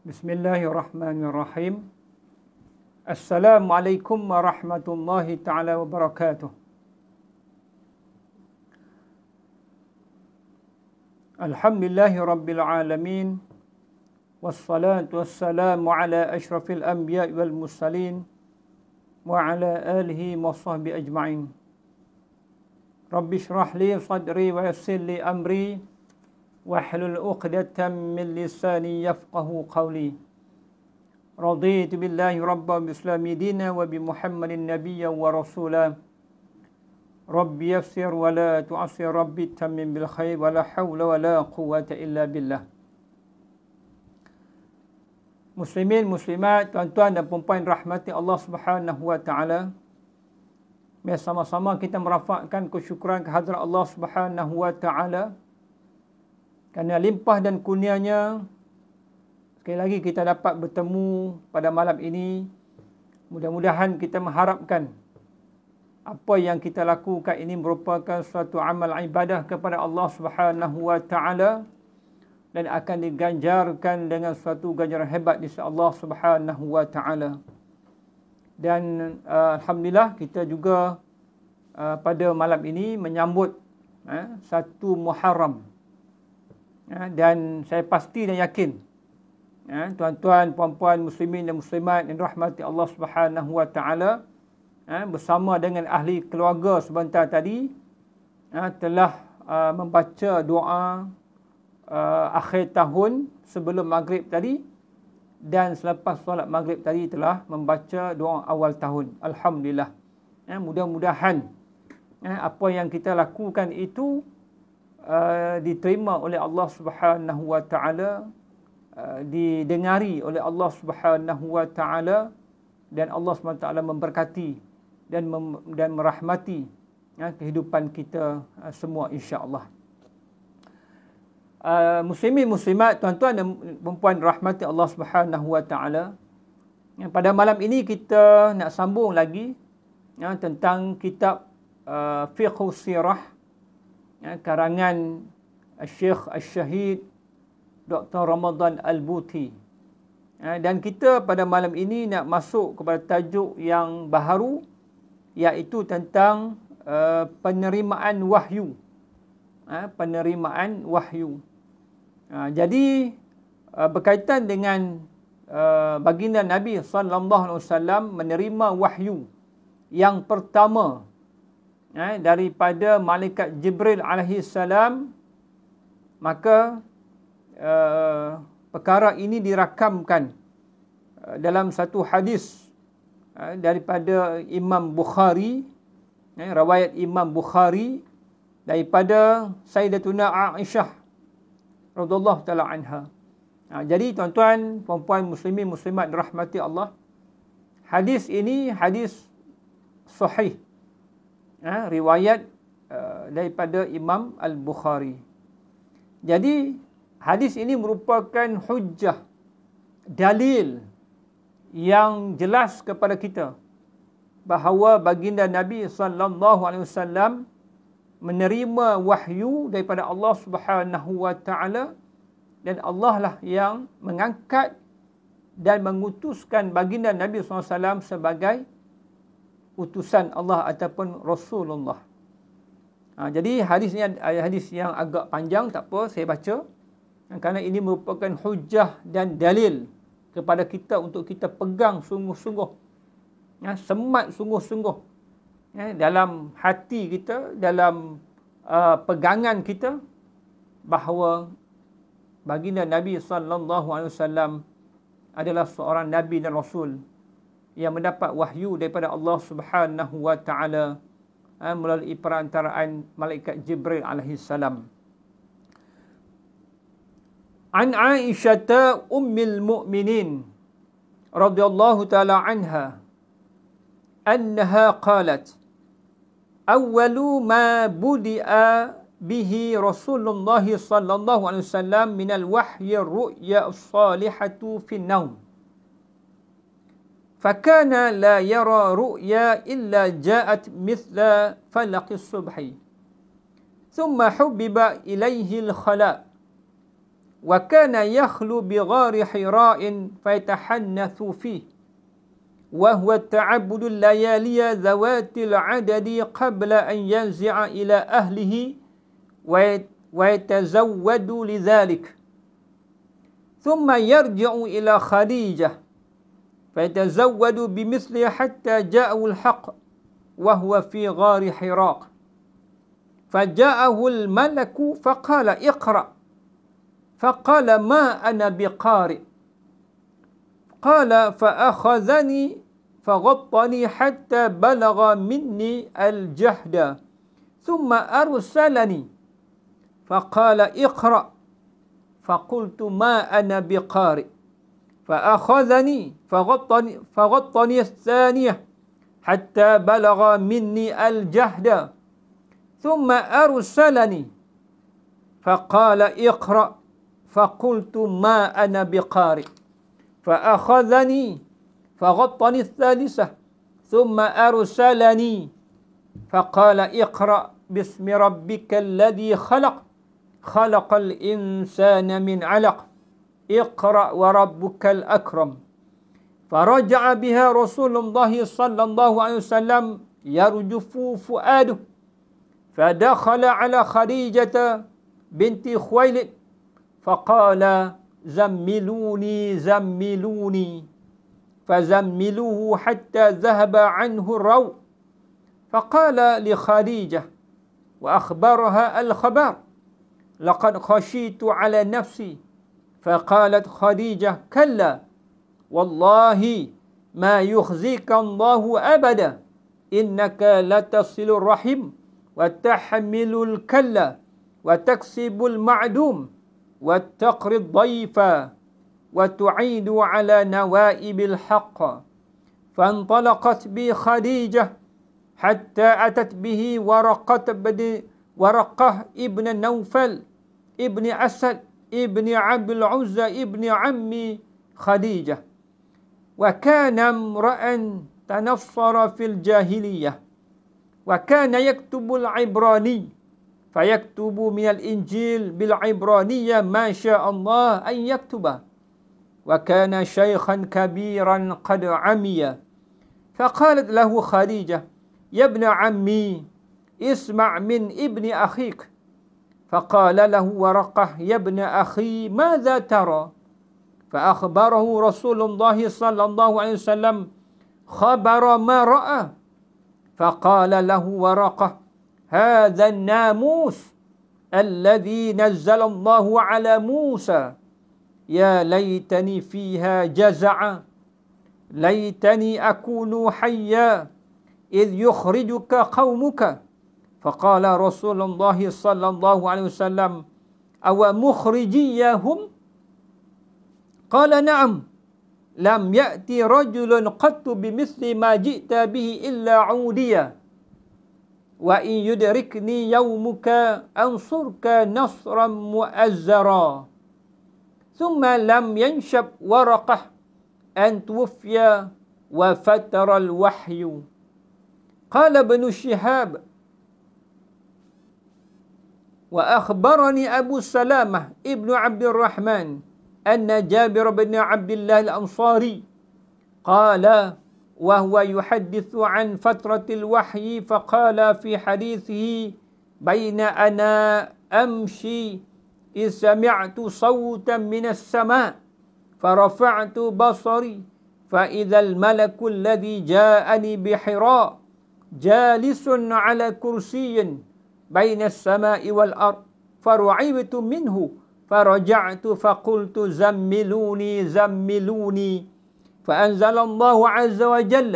Bismillahirrahmanirrahim. Assalamualaikum warahmatullahi ta'ala wabarakatuh. Alhamdulillahi rabbil alamin. Wassalatu wassalamu ala ashrafil anbiya wal mursalin wa ala alihi wa sahbihi ajma'in. Rabbi shrah li sadri wa yassir li amri wahlul 'uqdatam min lisani yafqahu qawli. Raditu billahi rabban bi islami dina wa bi Muhammadin nabiyyan wa rasula. Rabbi yassir wa la tu'assir, rabbi tammim bil khair wa la hawla wa la quwwata illa billah. Muslimin, muslimat, tuan-tuan dan puan-puan rahmati Allah Subhanahu wa taala. Mari sama-sama kita merafakkan kesyukuran kehadrat Allah Subhanahu wa taala kerana limpah dan kurnianya sekali lagi kita dapat bertemu pada malam ini. Mudah-mudahan kita mengharapkan apa yang kita lakukan ini merupakan suatu amal ibadah kepada Allah Subhanahu wa taala dan akan diganjarkan dengan suatu ganjaran hebat di sisi Allah Subhanahu wa taala. Dan alhamdulillah kita juga pada malam ini menyambut satu Muharram. Dan saya pasti dan yakin tuan-tuan, puan-puan, muslimin dan muslimat yang rahmati Allah Subhanahu wa taala bersama dengan ahli keluarga sebentar tadi telah membaca doa akhir tahun sebelum maghrib tadi, dan selepas solat maghrib tadi telah membaca doa awal tahun. Alhamdulillah. Mudah-mudahan apa yang kita lakukan itu diterima oleh Allah Subhanahu wa taala, didengari oleh Allah Subhanahu wa taala, dan Allah Subhanahu wa taala memberkati dan merahmati kehidupan kita semua insya-Allah. Muslimin muslimat, tuan-tuan dan puan-puan rahmati Allah Subhanahu wa taala. Pada malam ini kita nak sambung lagi tentang kitab Fiqhus Sirah karangan Syekh Al-Syahid Dr. Ramadan Al-Buti. Dan kita pada malam ini nak masuk kepada tajuk yang baharu, iaitu tentang penerimaan wahyu. Penerimaan wahyu. Jadi berkaitan dengan baginda Nabi sallallahu alaihi wasallam menerima wahyu yang pertama daripada malaikat Jibril alaihi salam, maka perkara ini dirakamkan dalam satu hadis daripada Imam Bukhari, riwayat Imam Bukhari daripada Sayyidatuna Aisyah radhiyallahu taala anha. Jadi tuan-tuan, puan-puan, muslimin, muslimat dirahmati Allah, hadis ini hadis sahih, riwayat daripada Imam Al-Bukhari. Jadi hadis ini merupakan hujjah, dalil yang jelas kepada kita bahawa baginda Nabi sallallahu alaihi wasallam menerima wahyu daripada Allah Subhanahu wa taala, dan Allah lah yang mengangkat dan mengutuskan baginda Nabi sallallahu alaihi wasallam sebagai utusan Allah ataupun Rasulullah. Jadi hadis ni hadis yang agak panjang, tak apa saya baca, kerana ini merupakan hujjah dan dalil kepada kita untuk kita pegang sungguh-sungguh, semat sungguh-sungguh dalam hati kita, dalam pegangan kita, bahawa baginda Nabi sallallahu alaihi wasallam adalah seorang nabi dan rasul yang mendapat wahyu daripada Allah Subhanahu wa taala melalui perantaraan malaikat Jibril alaihi salam. An Aisyah ummul mukminin radhiyallahu taala anha annaha qalat awwalu ma budi'a bihi Rasulullah sallallahu alaihi wasallam minal wahyi ar-ru'ya as-salihatu fi an-naum. Fakana la yara ru'ya illa ja'at mithla falaqis subhi. Thumma hubbiba ilayhi al-khala. وكان يخلو بغار حراء فيتحنث فيه، وهو التعبد الليالي ذوات العدد قبل أن ينزع إلى أهله ويتزود لذلك، ثم يرجع إلى خديجة فيتزود بمثله حتى جاءه الحق وهو في غار حراء، فجاءه الملك فقال اقرأ، فقال ما أنا بقارئ، قال فأخذني فغطني حتى بلغ مني الجهد، ثم أرسلني فقال اقرأ، فقلت ما أنا بقارئ، فأخذني فغطني الثانية حتى بلغ مني الجهد، ثم أرسلني فقال اقرأ، فقلت ما أنا بقارئ، فأخذني فغطني الثالثة ثم أرسلني فقال اقرأ باسم ربك الذي خلق، خلق الإنسان من علق، اقرأ وربك الأكرم. فرجع بها رسول الله صلى الله عليه وسلم يرجف فؤاده، فدخل على خديجة بنت خويلد فقال زملوني زملوني، فزملوه حتى ذهب عنه الروع، فقال لخديجة وأخبرها الخبر لقد خشيت على نفسي، فقالت خديجة كلا والله ما يخزيك الله أبدا، إنك لتصل الرحم وتحمل الكلا وتكسب المعدوم وتقري الضيف وتعيد على نوائب الحق. فانطلقت بي خديجة حتى أتت به ورقة ابن نوفل ابن أسد ابن عبد العزى ابن عم خديجة، وكان امرأ تنصر في الجاهلية، وكان يكتب العبراني، فيكتب من الإنجيل بالعبرانية ما شاء الله أن يكتبه، وكان شيخا كبيرا قد عمي. فقالت له خديجة يا ابن عمي اسمع من ابن أخيك، فقال له ورقة يا ابن أخي ماذا ترى؟ فأخبره رسول الله صلى الله عليه وسلم خبر ما رأى، فقال له ورقة هذا الناموس الذي نزل الله على موسى، يا ليتني فيها جزعا، ليتني أكون حيا إذ يخرجك قومك. فقال رسول الله صلى الله عليه وسلم أو مخرجيهم؟ قال نعم، لم يأتي رجل قط بمثل ما جئت به إلا عوديا، وإن يدركني يومك أنصرك نصرا مؤزرا. ثم لم ينشب ورقة أن توفي وفتر الوحي. قال ابن شهاب وأخبرني أبو سلامة ابن عبد الرحمن أن جابر بن عبد الله الأنصاري قال وهو يحدث عن فترة الوحي، فقال في حديثه بين أنا أمشي إذ سمعت صوتا من السماء فرفعت بصري فإذا الملك الذي جاءني بحراء جالس على كرسي بين السماء والأرض، فرعبت منه فرجعت فقلت زملوني زملوني، فأنزل الله عز وجل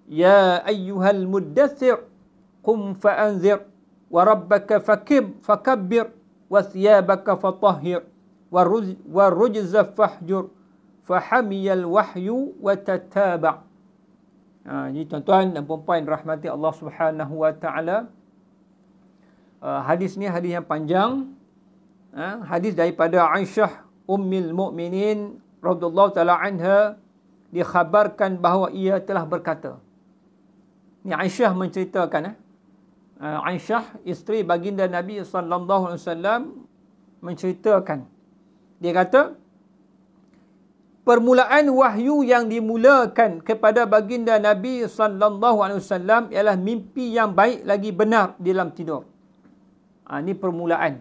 يا أيها المدثر قم فأنذر وربك فكبر وثيابك فطهر والرجز فاهجر فحمي الوحي وتتابع. Jadi tuan-tuan dan puan-puan rahmati Allah Subhanahu wa taala, hadis ni hadis yang panjang. Hadis daripada Aisyah Ummul Mukminin radhiyallahu taala anha, dikhabarkan bahawa ia telah berkata. Ni Aisyah menceritakan. Aisyah isteri baginda Nabi sallallahu alaihi wasallam menceritakan Dia kata, permulaan wahyu yang dimulakan kepada baginda Nabi sallallahu alaihi wasallam ialah mimpi yang baik lagi benar di dalam tidur. Ini permulaan.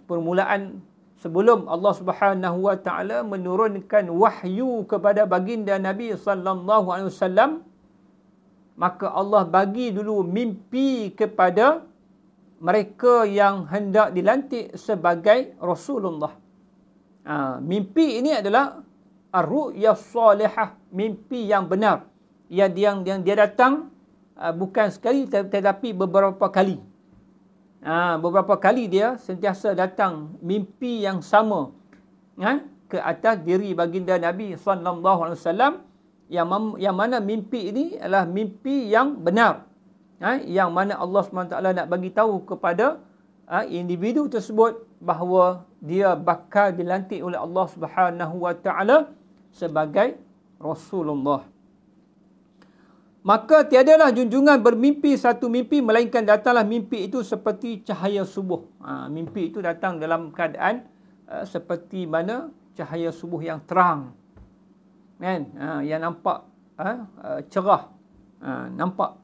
Permulaan sebelum Allah Subhanahu wa taala menurunkan wahyu kepada baginda Nabi sallallahu alaihi wasallam, maka Allah bagi dulu mimpi kepada mereka yang hendak dilantik sebagai Rasulullah. Mimpi ini adalah ar-ru'ya salihah, mimpi yang benar. Yang dia datang bukan sekali tetapi beberapa kali. Beberapa kali dia sentiasa datang mimpi yang sama ke atas diri baginda Nabi sallallahu alaihi wasallam, yang mana mimpi ini adalah mimpi yang benar. Yang mana Allah SWT nak bagi tahu kepada individu tersebut bahawa dia bakal dilantik oleh Allah Subhanahu wa taala sebagai Rasulullah. Maka tiadalah junjungan bermimpi satu mimpi melainkan datanglah mimpi itu seperti cahaya subuh. Mimpi itu datang dalam keadaan seperti mana cahaya subuh yang terang. Kan? Yang nampak cerah. Nampak.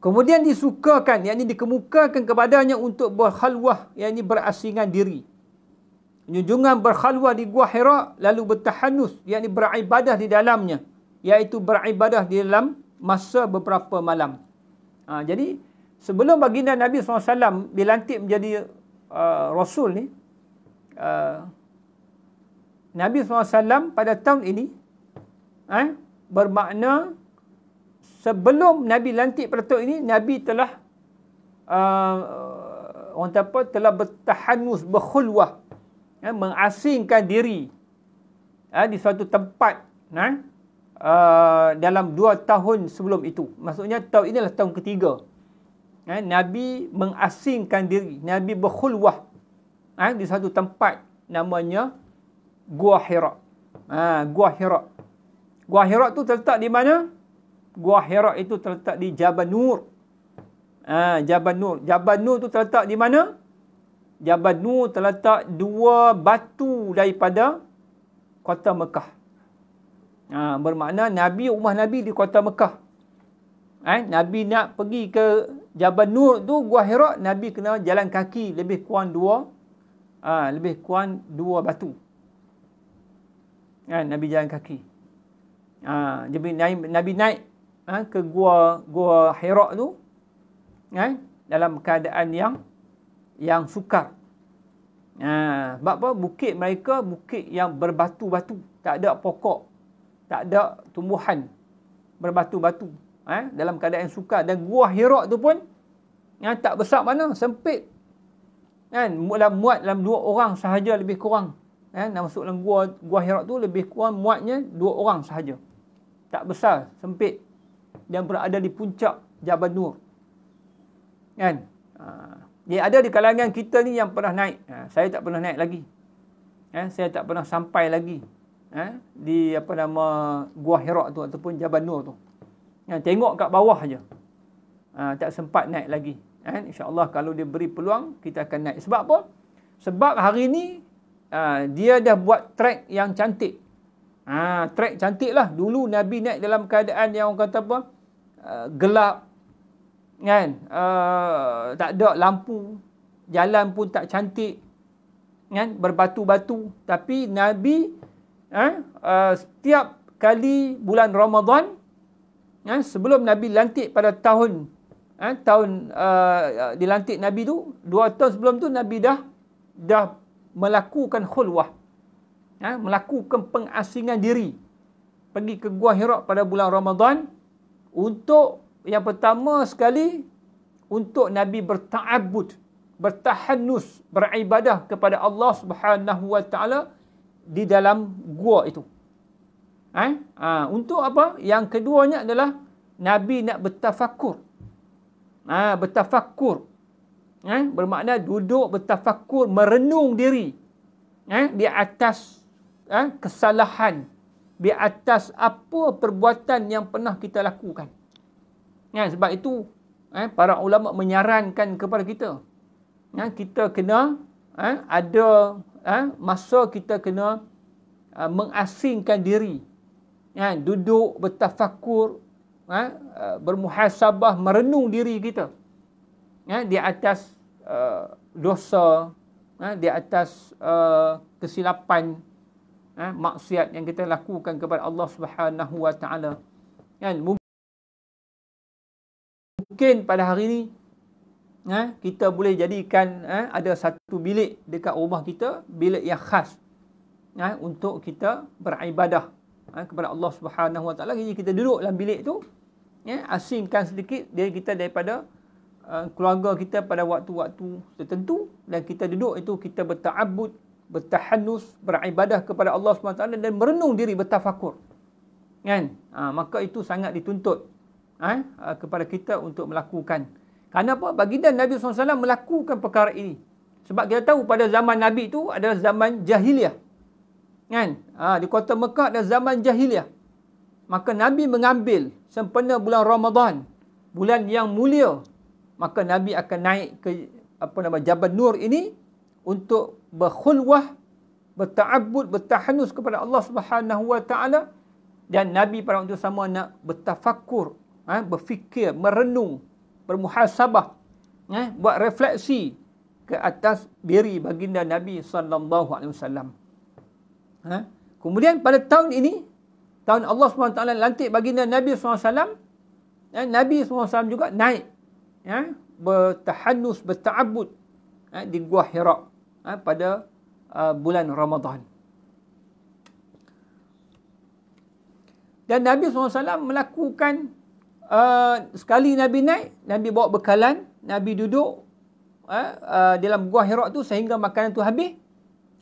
Kemudian disukakan, yakni dikemukakan kepadanya untuk berkhalwah, yakni berasingan diri. Junjungan berkhalwah di Gua Hira, lalu bertahanus, yakni beribadah di dalamnya, iaitu beribadah di dalam masa beberapa malam. Jadi, sebelum baginda Nabi SAW dilantik menjadi Rasul ni, Nabi SAW pada tahun ini bermakna sebelum Nabi lantik pada tahun ini, Nabi telah telah bertahanus, berkhulwah, mengasingkan diri di suatu tempat dalam 2 tahun sebelum itu. Maksudnya tahun ini adalah tahun ketiga. Nabi mengasingkan diri, Nabi berkhulwah di satu tempat namanya Gua Hira. Gua Hira. Gua Hira tu terletak di mana? Gua Hira itu terletak di Jabal Nur. Jabal Nur. Jabal Nur tu terletak di mana? Jabal Nur terletak 2 batu daripada kota Mekah. Bermakna rumah Nabi di kota Mekah. Nabi nak pergi ke Jabal Nur tu, Gua Hira, Nabi kena jalan kaki lebih kurang 2 batu. Nabi jalan kaki. Jadi Nabi naik ke Gua Hira tu dalam keadaan yang sukar. Sebab apa? Bukit mereka bukit yang berbatu-batu, tak ada pokok, tak ada tumbuhan, berbatu-batu, dalam keadaan yang sukar. Dan Gua Hira tu pun tak besar mana, sempit. Muat dalam 2 orang sahaja lebih kurang. Nak masuk dalam Gua Hira tu lebih kurang muatnya 2 orang sahaja. Tak besar, sempit. Dan berada di puncak Jabal Nur. Dia ada di kalangan kita ni yang pernah naik. Saya tak pernah naik lagi. Saya tak pernah sampai lagi di Gua Hira tu ataupun Jabal Nur tu. Tengok kat bawah aja. Tak sempat naik lagi. InsyaAllah kalau dia beri peluang, kita akan naik. Sebab apa? Sebab hari ni dia dah buat trek yang cantik. Trek cantik lah. Dulu Nabi naik dalam keadaan yang orang kata apa? Gelap. Tak ada lampu. Jalan pun tak cantik. Berbatu-batu. Tapi Nabi setiap kali bulan Ramadan, sebelum Nabi lantik pada tahun dilantik Nabi tu, 2 tahun sebelum tu Nabi dah melakukan khulwah, melakukan pengasingan diri, pergi ke Gua Hira pada bulan Ramadan untuk yang pertama sekali untuk Nabi berta'abbud, bertahanus, beribadah kepada Allah Subhanahu wa taala di dalam gua itu. Untuk apa? Yang keduanya adalah Nabi nak bertafakur. Bertafakur. Bermakna duduk bertafakur, merenung diri di atas kesalahan, di atas apa perbuatan yang pernah kita lakukan. Sebab itu para ulama menyarankan kepada kita, kita kena ada masa kita kena mengasingkan diri, duduk bertafakur, bermuhasabah, merenung diri kita di atas dosa, di atas kesilapan, maksiat yang kita lakukan kepada Allah Subhanahu Wa Taala. Mungkin pada hari ini kita boleh jadikan ada satu bilik dekat rumah kita, bilik yang khas untuk kita beribadah kepada Allah Subhanahu Wa Taala. Jadi kita duduk dalam bilik tu, asingkan sedikit diri kita daripada keluarga kita pada waktu-waktu tertentu, dan kita duduk itu kita berta'abbud, bertahanus, beribadah kepada Allah Subhanahu Wa Taala dan merenung diri, bertafakur. Maka itu sangat dituntut kepada kita untuk melakukan. Kerana apa? Baginda Nabi SAW melakukan perkara ini. Sebab kita tahu pada zaman Nabi itu adalah zaman jahiliah. Di kota Mekah adalah zaman jahiliah. Maka Nabi mengambil sempena bulan Ramadan, bulan yang mulia, maka Nabi akan naik ke Jabal Nur ini untuk berkhulwah, berta'abbud, bertahanus kepada Allah Subhanahu Wa Taala, dan Nabi pada waktu sama nak bertafakur, berfikir, merenung, bermuhasabah, buat refleksi ke atas diri baginda Nabi sallallahu alaihi wasallam. Kemudian pada tahun ini, tahun Allah SWT lantik baginda Nabi SAW, Nabi SAW juga naik, bertahanus, berta'abbud di Gua Hira pada bulan Ramadan. Dan Nabi SAW melakukan, sekali Nabi naik, Nabi bawa bekalan, Nabi duduk dalam Gua Hira tu sehingga makanan tu habis.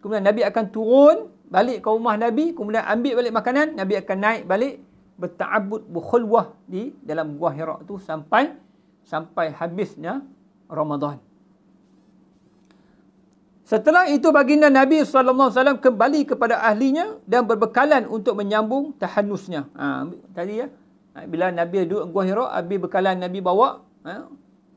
Kemudian Nabi akan turun balik ke rumah Nabi, kemudian ambil balik makanan, Nabi akan naik balik berta'abbud, berkhulwah di dalam Gua Hira tu sampai habisnya Ramadan. Setelah itu baginda Nabi SAW kembali kepada ahlinya dan berbekalan untuk menyambung tahanusnya. Tadi bila Nabi duduk Gua Hira, habis bekalan Nabi bawa,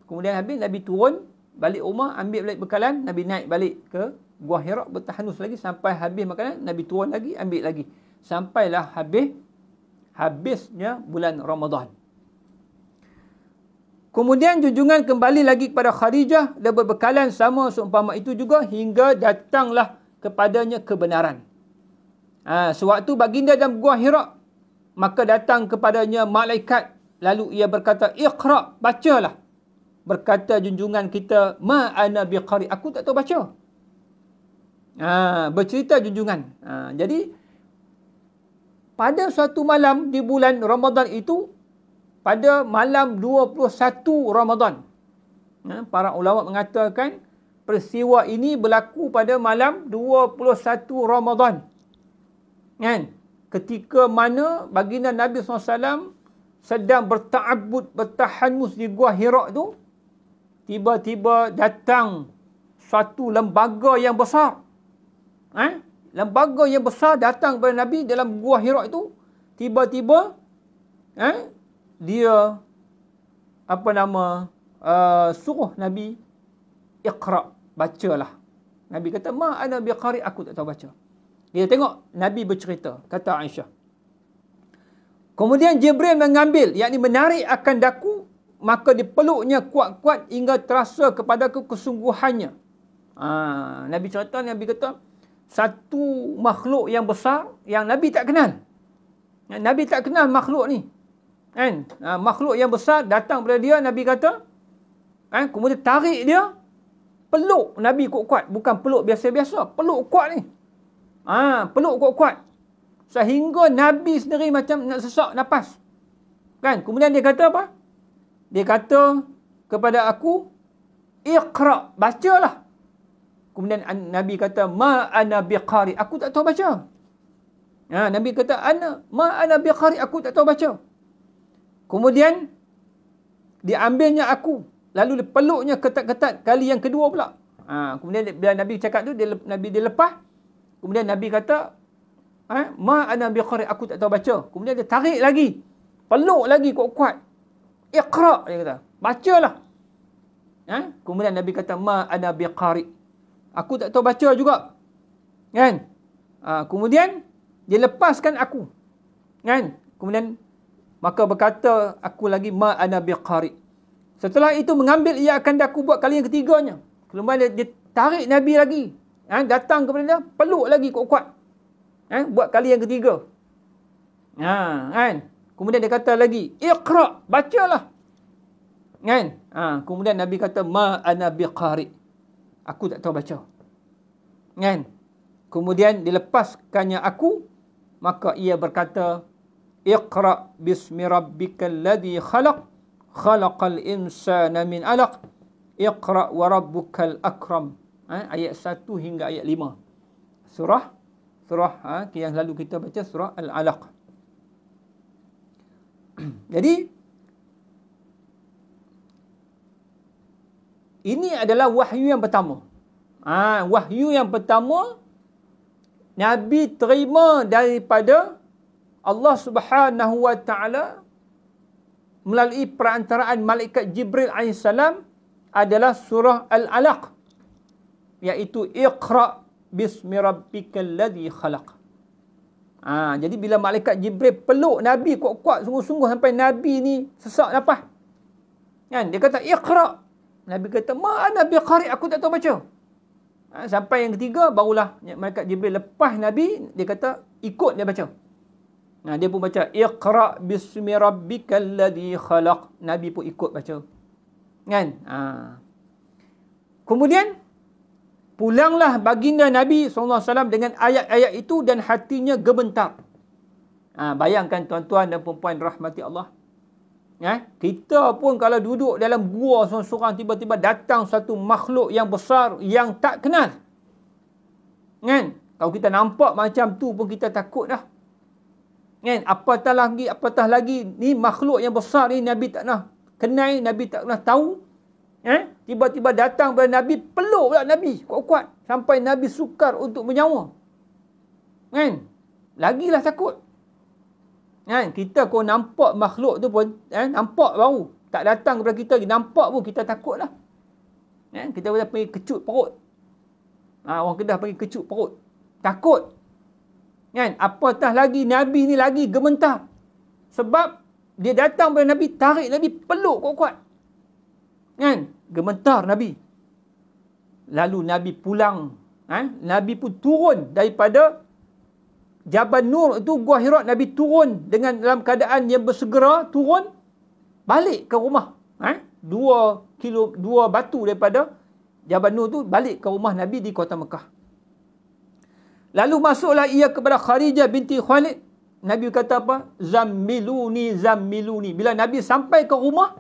kemudian habis Nabi turun balik rumah, ambil balik bekalan, Nabi naik balik ke Gua Hira, bertahanus lagi sampai habis makanan, Nabi turun lagi, ambil lagi. Sampailah habisnya bulan Ramadan. Kemudian junjungan kembali lagi kepada Khadijah dan berbekalan sama seumpama itu juga hingga datanglah kepadanya kebenaran. Sewaktu baginda dalam Gua Hira, maka datang kepadanya malaikat, lalu ia berkata, "Iqra, bacalah." Berkata junjungan kita, "Ma ana biqari, aku tak tahu baca." Bercerita junjungan. Jadi pada suatu malam di bulan Ramadan itu, pada malam 21 Ramadan, para ulama mengatakan peristiwa ini berlaku pada malam 21 Ramadan, ketika mana baginda Nabi SAW sedang berta'abbud, bertahanus di Gua Hira tu, tiba-tiba datang suatu lembaga yang besar. Lembaga yang besar datang kepada Nabi dalam Gua Hira itu. Tiba-tiba dia suruh Nabi, "Iqra, bacalah." Nabi kata, "Ma ana biqari, aku tak tahu baca." Dia tengok Nabi bercerita, kata Aisyah. Kemudian Jibril mengambil, yakni menarik akan daku, maka dipeluknya kuat-kuat hingga terasa kepadaku kesungguhannya. Nabi cerita, Nabi kata, satu makhluk yang besar yang Nabi tak kenal. Nabi tak kenal makhluk ni. Makhluk yang besar datang kepada dia, Nabi kata, kemudian tarik dia, peluk Nabi kuat-kuat. Bukan peluk biasa-biasa, peluk kuat ni. Peluk kuat-kuat. Sehingga Nabi sendiri macam nak sesak nafas. Kemudian dia kata apa? Dia kata kepada aku, "Iqra, bacalah." Kemudian Nabi kata, "Ma ana biqari, aku tak tahu baca." Nabi kata, "Ma ana biqari, aku tak tahu baca." Kemudian diambilnya aku, lalu dipeluknya ketat-ketat kali yang kedua pula. Kemudian bila Nabi cakap tu, Nabi dia lepas. Kemudian Nabi kata, "Ma ana biqari, aku tak tahu baca." Kemudian dia tarik lagi, peluk lagi kuat-kuat. "Iqra," dia kata, "bacalah." Kemudian Nabi kata, "Ma ana biqari, aku tak tahu baca juga." Kan? Kemudian dia lepaskan aku. Kan? Kemudian maka berkata aku lagi ma ana biqari. Setelah itu mengambil ia akan daku buat kali yang ketiganya. Kemudian dia tarik Nabi lagi. Datang kepada dia, peluk lagi kuat-kuat. Buat kali yang ketiga. Kan? Kemudian dia kata lagi, iqra, bacalah. Kan? Kemudian Nabi kata ma ana biqari. Aku tak tahu baca. Kan? Kemudian dilepaskannya aku, maka ia berkata, iqra bismi rabbikal ladzi khalaq, khalaqal insana min 'alaq, iqra wa rabbukal akram. Ayat 1 hingga ayat 5. Surah yang lalu kita baca surah Al-Alaq. Jadi ini adalah wahyu yang pertama. Wahyu yang pertama Nabi terima daripada Allah Subhanahu wa taala melalui perantaraan malaikat Jibril AS adalah surah Al-Alaq, iaitu iqra bismi rabbikal ladzi khalaq. Jadi bila malaikat Jibril peluk Nabi kuat-kuat sungguh-sungguh sampai Nabi ni sesak nafas. Kan? Dia kata iqra. Nabi kata ma ana biqari, aku tak tahu baca. Sampai yang ketiga barulah malaikat Jibril lepas Nabi, dia kata ikut dia baca. Dia pun baca iqra bismi rabbikal ladzi khalaq. Nabi pun ikut baca. Kan? Kemudian pulanglah baginda Nabi SAW dengan ayat-ayat itu dan hatinya gemetar. Bayangkan tuan-tuan dan puan-puan rahmati Allah. Kita pun kalau duduk dalam gua seorang-seorang, tiba-tiba datang satu makhluk yang besar yang tak kenal. Kan? Kalau kita nampak macam tu pun kita takut dah. Kan? Apatah lagi ni makhluk yang besar ni Nabi tak pernah kenal, Nabi tak pernah tahu. Tiba-tiba datang kepada Nabi, peluk pula Nabi kuat-kuat sampai Nabi sukar untuk bernyawa. Kan? Lagilah takut. Kan? Kita kalau nampak makhluk tu pun nampak baru, tak datang kepada kita, nampak pun kita takut lah. Kita boleh pergi kecut perut. Orang Kedah pergi kecut perut, takut. Kan? Apatah lagi Nabi ni lagi gemetar, sebab dia datang kepada Nabi, tarik Nabi, peluk kuat-kuat. Kan? Gemetar Nabi. Lalu Nabi pulang. Nabi pun turun daripada Jabal Nur itu, Gua Hira. Nabi turun dalam keadaan yang bersegera, turun balik ke rumah. 2 batu daripada Jabal Nur tu balik ke rumah Nabi di kota Mekah. Lalu masuklah ia kepada Khadijah binti Khuwailid. Nabi kata apa? Zammiluni, zammiluni. Bila Nabi sampai ke rumah,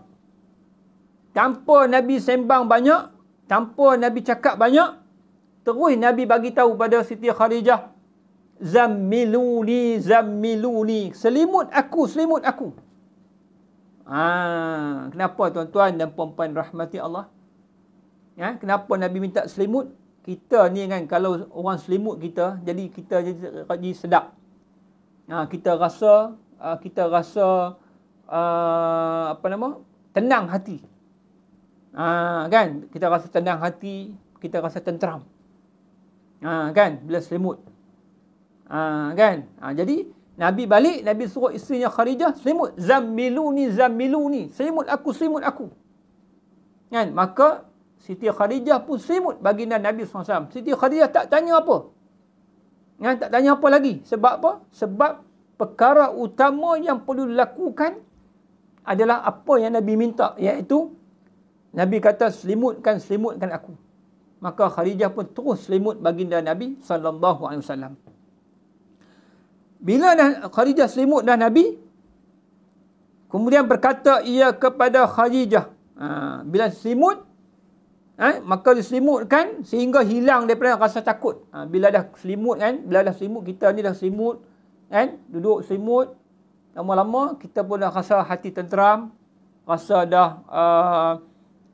tanpa Nabi sembang banyak, tanpa Nabi cakap banyak, terus Nabi bagi tahu pada Siti Khadijah, zammiluni, zammiluni. Selimut aku, selimut aku. Kenapa tuan-tuan dan puan-puan rahmati Allah? Kenapa Nabi minta selimut? Kita ni kan, kalau orang selimut kita, jadi kita jadi sedap. Kita rasa tenang hati. Kan? Kita rasa tenang hati, kita rasa tenteram. Kan? Bila selimut. Kan? Jadi Nabi balik, Nabi suruh isterinya Khadijah selimut. Zammiluni, zammiluni. Selimut aku, selimut aku. Kan? Maka Siti Khadijah pun selimut baginda Nabi SAW. Siti Khadijah tak tanya apa. Tak tanya apa lagi. Sebab apa? Sebab perkara utama yang perlu dilakukan adalah apa yang Nabi minta, iaitu Nabi kata selimutkan aku. Maka Khadijah pun terus selimut baginda Nabi SAW. Bila dah Khadijah selimut dah Nabi, kemudian berkata ia kepada Khadijah, bila selimut, maka diselimutkan sehingga hilang daripada rasa takut. Bila dah selimut kan, bila dah selimut, kita ni dah selimut kan, duduk selimut, lama-lama kita pun dah rasa hati tenteram, rasa dah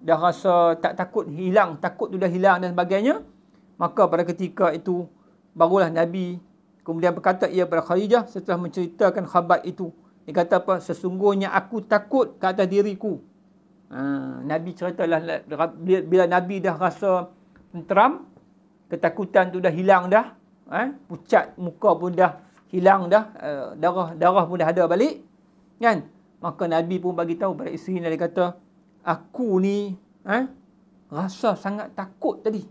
rasa tak takut, hilang, takut tu dah hilang dan sebagainya. Maka pada ketika itu barulah Nabi kemudian berkata ia pada Khadijah setelah menceritakan khabar itu. Dia kata apa? Sesungguhnya aku takut ke atas diriku. Nabi ceritalah bila Nabi dah rasa tenteram, ketakutan tu dah hilang dah. pucat, muka pun dah hilang dah, darah pun dah ada balik, kan? Maka Nabi pun bagi tahu pada isteri dia, kata, aku ni rasa sangat takut tadi.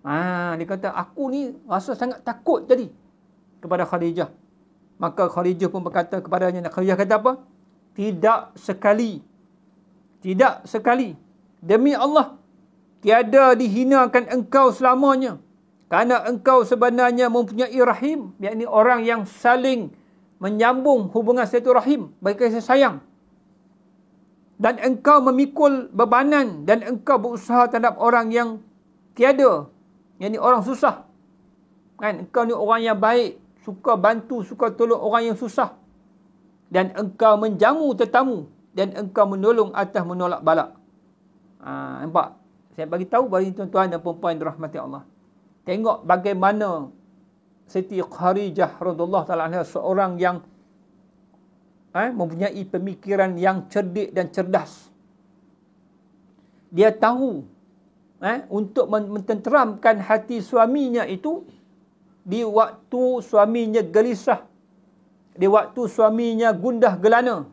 Dia kata, aku ni rasa sangat takut tadi kepada Khadijah. Maka Khadijah pun berkata kepadanya, Khadijah kata apa? Tidak sekali. Demi Allah, tiada dihinakan engkau selamanya. Kerana engkau sebenarnya mempunyai rahim. Yakni orang yang saling menyambung hubungan silaturahim, bagi kasih sayang. Dan engkau memikul bebanan dan engkau berusaha terhadap orang yang tiada, yakni orang susah. Kan? Engkau ni orang yang baik, suka bantu, suka tolong orang yang susah. Dan engkau menjamu tetamu dan engkau menolong atas menolak balak. Nampak? Saya bagi tahu bagi tuan-tuan dan puan-puan dirahmati Allah. Tengok bagaimana Siti Khadijah radhiyallahu taala anha, seorang yang mempunyai pemikiran yang cerdik dan cerdas. Dia tahu untuk mententeramkan hati suaminya itu di waktu suaminya gelisah, di waktu suaminya gundah gelana.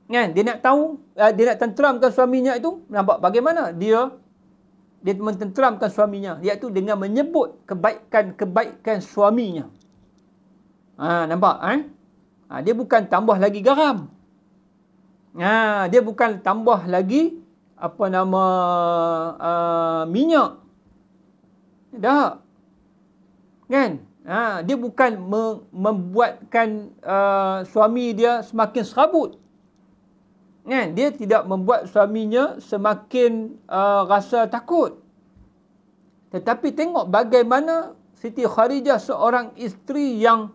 Kan? Dia nak tahu, dia nak tenteramkan suaminya itu. Nampak bagaimana dia mententeramkan suaminya, iaitu dengan menyebut kebaikan-kebaikan suaminya. Nampak? Dia bukan tambah lagi garam. Dia bukan tambah lagi minyak. Dah. Kan? Dia bukan membuatkan suami dia semakin serabut. Kan? Dia tidak membuat suaminya semakin rasa takut. Tetapi tengok bagaimana Siti Khadijah, seorang isteri yang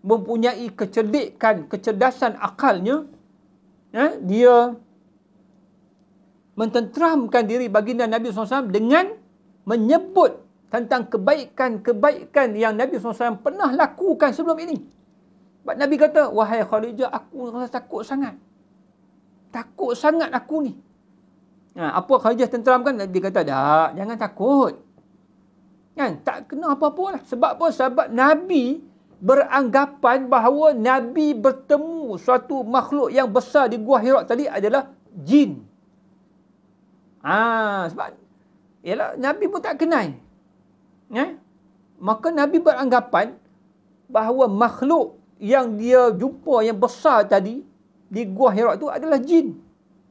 mempunyai kecerdasan akalnya, dia mententeramkan diri baginda Nabi SAW dengan menyebut tentang kebaikan-kebaikan yang Nabi SAW pernah lakukan sebelum ini. Sebab Nabi kata, wahai Khadijah, aku rasa takut sangat. Takut sangat aku ni. Apa Khadijah tenteramkan? Dia kata, tak, jangan takut. Kan? Tak kena apa-apa lah. Sebab apa? Sebab Nabi beranggapan bahawa Nabi bertemu suatu makhluk yang besar di Gua Hira tadi adalah jin. Sebab yalah, Nabi pun tak kenal. Maka Nabi beranggapan bahawa makhluk yang dia jumpa yang besar tadi di Gua Hira tu adalah jin.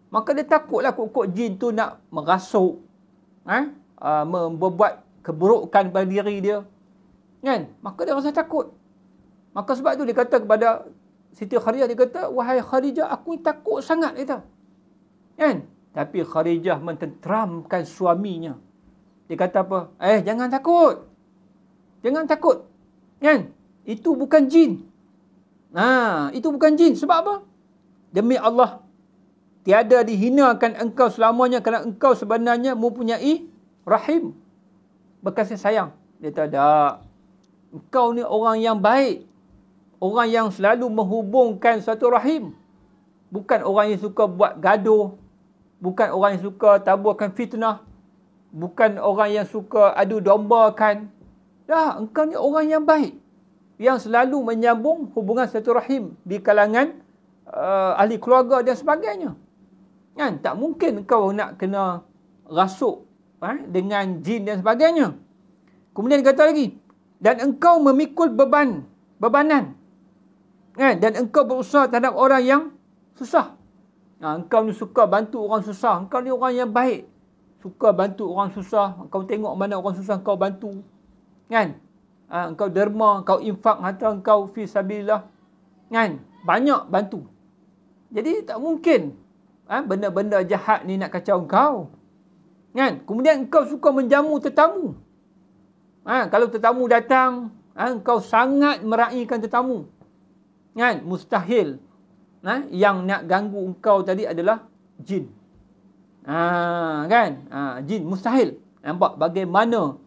Maka dia takutlah kok jin tu nak merasuk, membuat keburukan pada diri dia. Kan? Maka dia rasa takut. Maka sebab tu dia kata kepada Siti Khadijah, dia kata, wahai Khadijah, aku ni takut sangat. Dia kata. Kan? Tapi Khadijah mententeramkan suaminya. Dia kata apa? Jangan takut. Jangan takut. Kan? Itu bukan jin. Itu bukan jin. Sebab apa? Demi Allah, tiada dihinakan engkau selamanya kerana engkau sebenarnya mempunyai rahim, berkasih sayang. Dia kata, tak. Engkau ni orang yang baik. Orang yang selalu menghubungkan satu rahim. Bukan orang yang suka buat gaduh. Bukan orang yang suka taburkan fitnah. Bukan orang yang suka adu dombakan. Dah, engkau ni orang yang baik. Yang selalu menyambung hubungan satu rahim di kalangan ahli keluarga dan sebagainya. Kan? Tak mungkin engkau nak kena rasuk dengan jin dan sebagainya. Kemudian dia kata lagi, dan engkau memikul bebanan. Kan? Dan engkau berusaha terhadap orang yang susah. Engkau ni suka bantu orang susah. Engkau ni orang yang baik. Suka bantu orang susah. Engkau tengok mana orang susah, engkau bantu. Kan? Engkau derma, engkau infak harta engkau fi sabilillah. Kan? Banyak bantu. Jadi tak mungkin benda-benda jahat ni nak kacau engkau. Kan? Kemudian engkau suka menjamu tetamu. Kalau tetamu datang, engkau sangat meraihkan tetamu. Kan? Mustahil. Yang nak ganggu engkau tadi adalah jin. Kan? Jin mustahil. Nampak bagaimana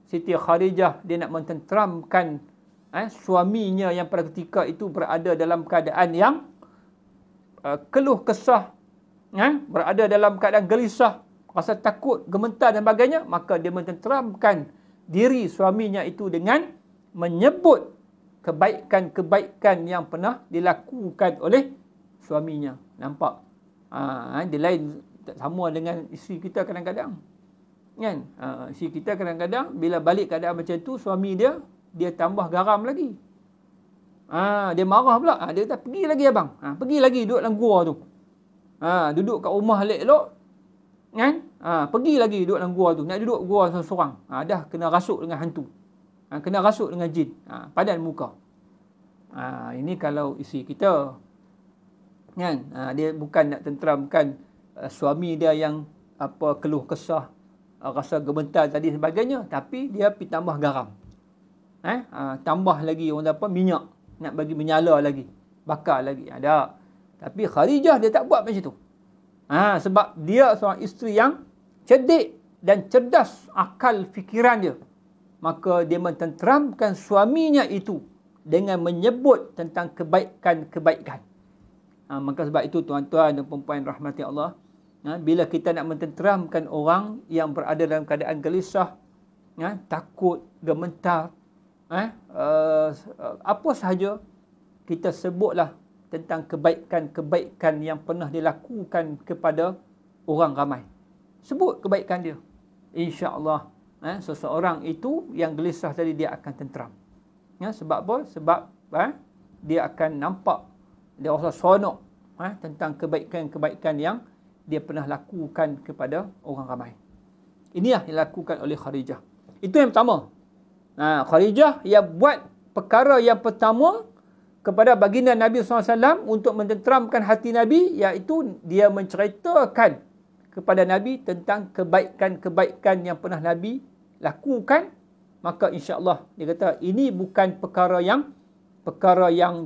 Siti Khadijah dia nak mententeramkan suaminya yang pada ketika itu berada dalam keadaan yang keluh kesah, berada dalam keadaan gelisah, rasa takut, gemetar dan sebagainya. Maka dia mententeramkan diri suaminya itu dengan menyebut kebaikan-kebaikan yang pernah dilakukan oleh suaminya. Nampak? Dia lain tak sama dengan isteri kita kadang-kadang. Kan? Isteri kita kadang-kadang bila balik keadaan macam tu, suami dia tambah garam lagi. Dia marah pula. Dia kata, pergi lagi abang. Pergi lagi duduk dalam gua tu. Duduk kat rumah elok-elok. Kan? Pergi lagi duduk dalam gua tu. Nak duduk gua seorang-seorang. Dah kena rasuk dengan hantu. Kena rasuk dengan jin. Padan muka. Ini kalau isteri kita. Kan? Dia bukan nak tenteramkan suami dia yang keluh kesah, rasa gemetar tadi sebagainya, tapi dia pergi tambah garam. Tambah lagi orang minyak, nak bagi menyala lagi, bakar lagi. Ada. Tapi Khadijah dia tak buat macam tu. Sebab dia seorang isteri yang cerdik dan cerdas akal fikiran dia. Maka dia mententeramkan suaminya itu dengan menyebut tentang kebaikan-kebaikan. Maka sebab itu tuan-tuan dan puan-puan rahmati Allah, bila kita nak mententeramkan orang yang berada dalam keadaan gelisah, takut, gemetar, apa sahaja, kita sebutlah tentang kebaikan-kebaikan yang pernah dilakukan kepada orang ramai. Sebut kebaikan dia. InsyaAllah seseorang itu yang gelisah tadi dia akan tenteram. Sebab apa? Sebab dia akan nampak, dia rasa seronok tentang kebaikan-kebaikan yang dia pernah lakukan kepada orang ramai. Inilah yang dilakukan oleh Khadijah. Itu yang pertama. Khadijah yang buat perkara yang pertama kepada baginda Nabi SAW untuk mententeramkan hati Nabi, iaitu dia menceritakan kepada Nabi tentang kebaikan-kebaikan yang pernah Nabi lakukan. Maka insya-Allah dia kata ini bukan perkara yang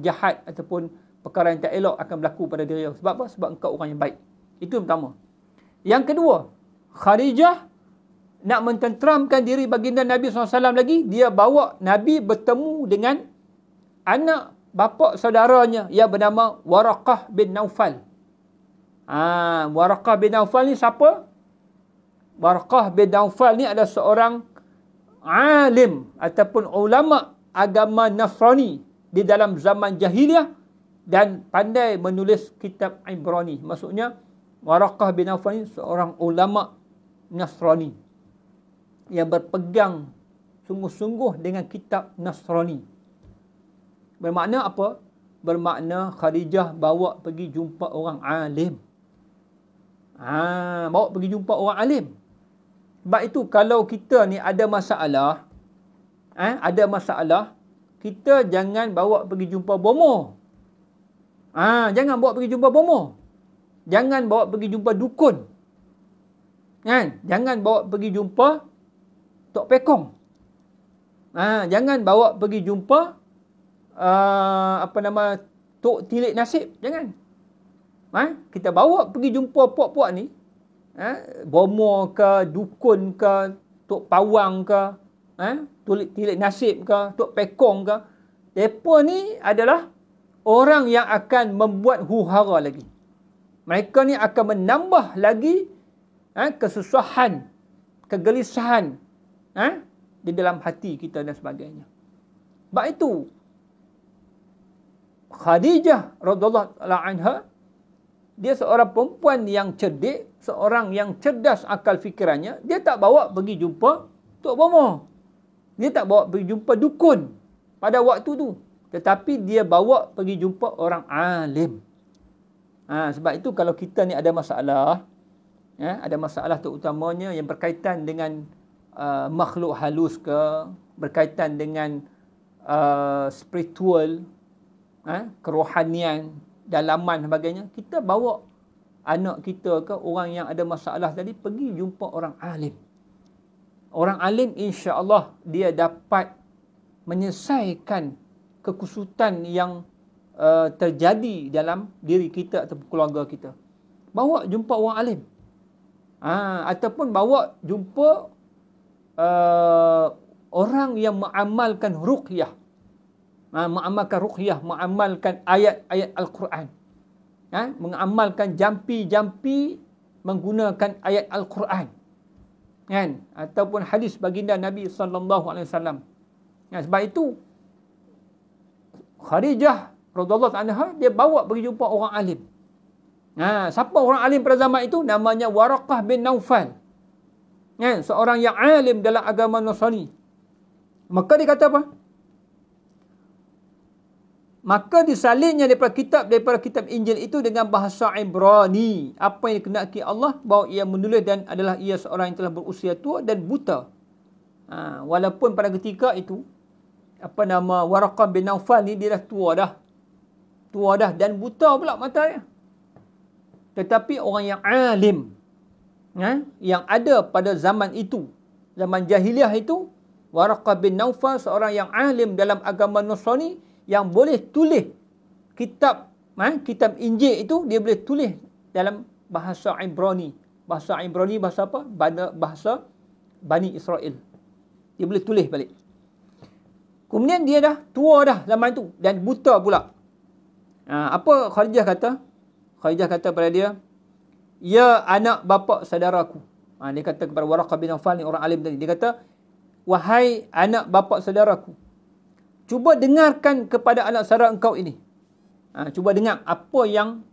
jahat ataupun perkara yang tak elok akan berlaku pada diri dia. Sebab apa? Sebab engkau orang yang baik. Itu yang pertama. Yang kedua, Khadijah nak mententeramkan diri baginda Nabi SAW lagi, dia bawa Nabi bertemu dengan anak bapa saudaranya yang bernama Waraqah bin Naufal. Waraqah bin Naufal ni siapa? Waraqah bin Naufal ni adalah seorang alim ataupun ulama agama Nasrani di dalam zaman jahiliyah dan pandai menulis kitab Ibrani. Maksudnya Waraqah bin Naufal ni seorang ulama Nasrani yang berpegang sungguh-sungguh dengan kitab Nasrani. Bermakna apa? Bermakna Khadijah bawa pergi jumpa orang alim. Bawa pergi jumpa orang alim. Sebab itu kalau kita ni ada masalah, kita jangan bawa pergi jumpa bomoh. Jangan bawa pergi jumpa bomoh. Jangan bawa pergi jumpa dukun. Jangan bawa pergi jumpa tok pekong. Jangan bawa pergi jumpa tok tilik nasib. Jangan. Kita bawa pergi jumpa puak-puak ni, bomoh ke, dukun ke, tok pawang ke, tilik nasib ke, tok pekong ke. Mereka ni adalah orang yang akan membuat huru-hara lagi. Mereka ni akan menambah lagi kesusahan, kegelisahan di dalam hati kita dan sebagainya. Sebab itu Khadijah radhiyallahu anha, dia seorang perempuan yang cerdik, seorang yang cerdas akal fikirannya. Dia tak bawa pergi jumpa tok bomoh. Dia tak bawa pergi jumpa dukun pada waktu tu. Tetapi dia bawa pergi jumpa orang alim. Sebab itu kalau kita ni ada masalah, ada masalah terutamanya yang berkaitan dengan makhluk halus ke, berkaitan dengan spiritual, kerohanian, dalaman sebagainya, kita bawa anak kita ke orang yang ada masalah tadi pergi jumpa orang alim. Orang alim insya-Allah dia dapat menyelesaikan kekusutan yang terjadi dalam diri kita atau keluarga kita. Bawa jumpa orang alim. Ataupun bawa jumpa orang yang mengamalkan ruqyah. Mengamalkan ayat-ayat Al-Quran. Mengamalkan jampi-jampi menggunakan ayat Al-Quran. kan, ataupun hadis baginda Nabi sallallahu alaihi wasallam. Sebab itu Khadijah radhiyallahu anha dia bawa pergi jumpa orang alim. Siapa orang alim pada zaman itu? Namanya Waraqah bin Naufal. Seorang yang alim dalam agama Nasrani. Maka dia kata apa? Maka disalinnya daripada kitab Injil itu dengan bahasa Ibrani. Apa yang dikehendaki Allah, bahawa ia menulis dan adalah ia seorang yang telah berusia tua dan buta. Walaupun pada ketika itu, Waraqah bin Naufal ni dia dah tua dah. Tua dah dan buta pula matanya. Tetapi orang yang alim, yang ada pada zaman itu, zaman jahiliah itu, Waraqah bin Naufal seorang yang alim dalam agama Nasrani, yang boleh tulis kitab Injil itu, dia boleh tulis dalam bahasa Ibrani. Bahasa Ibrani bahasa apa? Bahasa Bani Israel. Dia boleh tulis balik. Kemudian dia dah tua dah zaman itu dan buta pula. Apa Khadijah kata? Khadijah kata pada dia, "Ya anak bapa saudaraku." Dia kata kepada Waraqah bin Naufal ni, orang alim tadi. Dia kata, "Wahai anak bapa saudaraku, cuba dengarkan kepada anak saudara engkau ini." Cuba dengar apa yang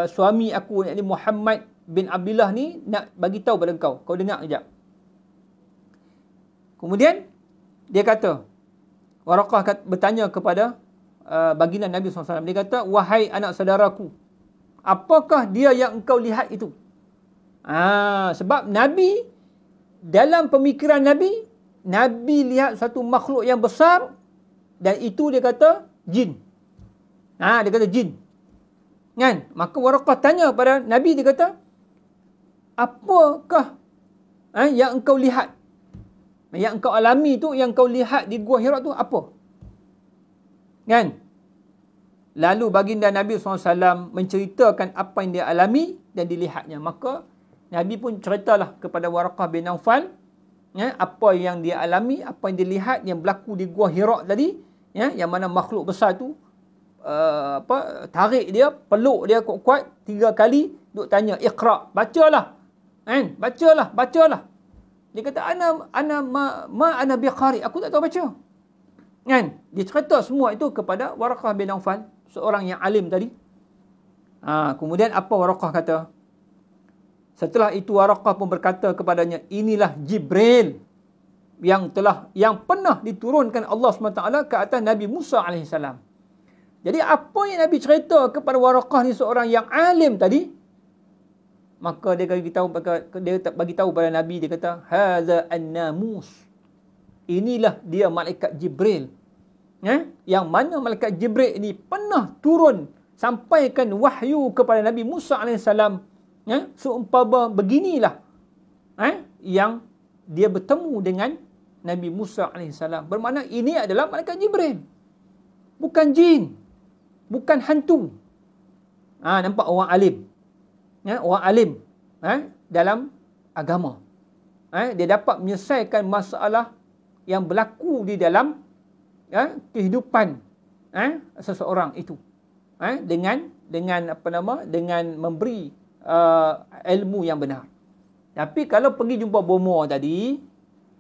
suami aku, yakni Muhammad bin Abdullah ni nak bagi tahu pada engkau. Kau dengar sekejap. Kemudian dia kata, Waraqah bertanya kepada baginda Nabi SAW. Dia kata, "Wahai anak saudaraku, apakah dia yang engkau lihat itu?" Sebab Nabi, dalam pemikiran Nabi lihat satu makhluk yang besar, dan itu dia kata jin. Dia kata jin. Kan? Maka Waraqah tanya pada Nabi, dia kata, "Apakah yang engkau lihat? Yang engkau alami tu, yang engkau lihat di Gua Hira tu apa?" Kan? Lalu baginda Nabi SAW menceritakan apa yang dia alami dan dilihatnya. Maka Nabi pun ceritalah kepada Waraqah bin Naufal apa yang dia alami, apa yang dia lihat, yang berlaku di Gua Hira tadi. Yang mana makhluk besar tu tarik dia, peluk dia kuat-kuat 3 kali, duk tanya, "Iqra, bacalah." Bacalah. Dia kata, ana biqari, aku tak tahu baca. Kan? Dia cerita semua itu kepada Waraqah bin Naufal, seorang yang alim tadi. Kemudian apa Waraqah kata? Setelah itu Waraqah pun berkata kepadanya, "Inilah Jibril yang pernah diturunkan Allah SWT ke atas Nabi Musa AS." Jadi apa yang Nabi cerita kepada Waraqah ni, seorang yang alim tadi, maka dia bagi tahu pada Nabi, dia kata, "Hadza an-namus." Inilah dia malaikat Jibril. Yang mana malaikat Jibril ini pernah turun sampaikan wahyu kepada Nabi Musa AS. Seumpama beginilah yang dia bertemu dengan Nabi Musa AS. Bermakna ini adalah malaikat Jibril. Bukan jin. Bukan hantu. Nampak orang alim. Orang alim dalam agama. Dia dapat menyelesaikan masalah yang berlaku di dalam kehidupan seseorang itu. Dengan memberi ilmu yang benar. Tapi kalau pergi jumpa bomo tadi,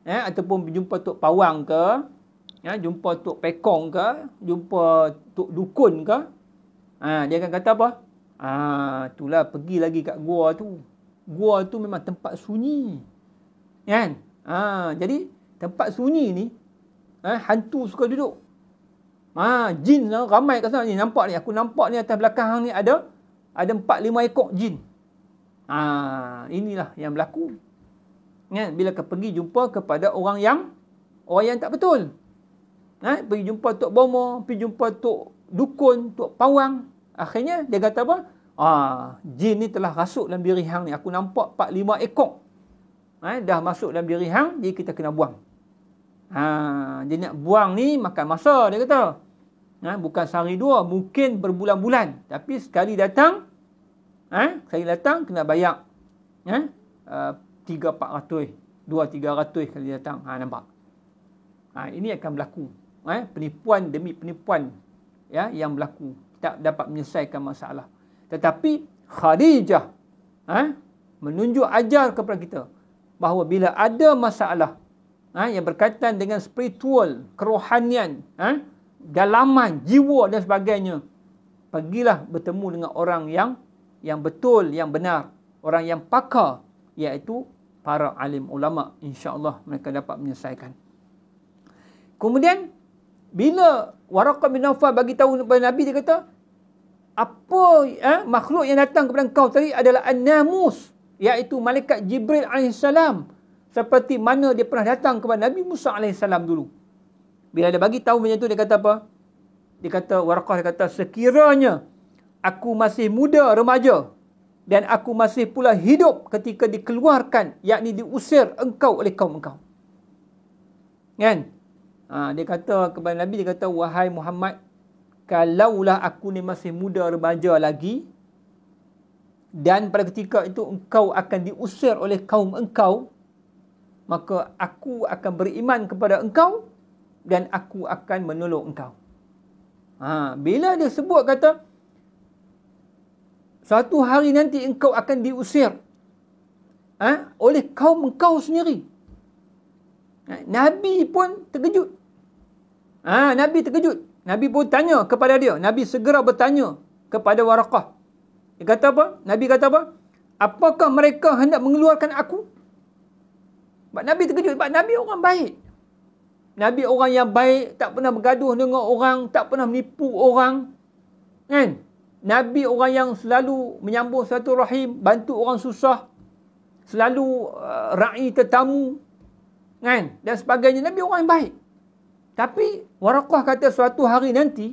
ataupun jumpa Tok Pawang ke, jumpa Tok Pekong ke, jumpa Tok Dukun ke, dia akan kata apa? Itulah pergi lagi kat gua tu. Gua tu memang tempat sunyi. Kan? Jadi tempat sunyi ni, hantu suka duduk. Jin ramai kat sana ni. Nampak ni, aku nampak ni atas belakang ni ada 4-5 ekor jin. Inilah yang berlaku. Bila pergi jumpa kepada orang yang tak betul. Pergi jumpa Tok Bomo, pergi jumpa Tok Dukun, Tok Pawang. Akhirnya dia kata apa? Jin ni telah rasuk dalam diri hang ni. Aku nampak 4-5 ekor. Dah masuk dalam diri hang, jadi kita kena buang. Dia nak buang ni makan masa, dia kata. Bukan sehari dua, mungkin berbulan-bulan. Tapi sekali datang kena bayar 300-400, 200-300 kali datang. Nampak? Ini akan berlaku. Penipuan demi penipuan yang berlaku. Tak dapat menyelesaikan masalah. Tetapi Khadijah menunjuk ajar kepada kita. bahawa bila ada masalah yang berkaitan dengan spiritual, kerohanian, dalaman, jiwa dan sebagainya, pergilah bertemu dengan orang yang betul, yang benar, orang yang pakar, iaitu para alim ulama. InsyaAllah mereka dapat menyelesaikan. Kemudian bila Waraqah bin Nawfal bagi tahu kepada Nabi, dia kata, apa makhluk yang datang kepada engkau tadi adalah an-namus, iaitu malaikat Jibril alaihissalam, seperti mana dia pernah datang kepada Nabi Musa alaihissalam dulu. Bila dia bagi tahu macam tu, dia kata apa? Dia kata, Waraqah dia kata, sekiranya aku masih muda, remaja, dan aku masih pula hidup ketika dikeluarkan, yakni diusir engkau oleh kaum engkau. Kan? Dia kata kepada Nabi, dia kata, wahai Muhammad, kalaulah aku ni masih muda, remaja lagi, dan pada ketika itu engkau akan diusir oleh kaum engkau, maka aku akan beriman kepada engkau dan aku akan menolong engkau. Bila dia sebut kata, suatu hari nanti engkau akan diusir oleh kaum engkau sendiri, Nabi pun terkejut. Nabi terkejut. Nabi pun tanya kepada dia. Nabi segera bertanya kepada Waraqah. Dia kata apa? Nabi kata apa? Apakah mereka hendak mengeluarkan aku? Sebab Nabi terkejut. Sebab Nabi orang baik. Nabi orang yang baik, tak pernah bergaduh dengan orang, tak pernah menipu orang. Kan? Nabi orang yang selalu menyambung silaturahim, bantu orang susah, selalu ra'i tetamu, kan? Dan sebagainya. Nabi orang yang baik. Tapi Waraqah kata suatu hari nanti,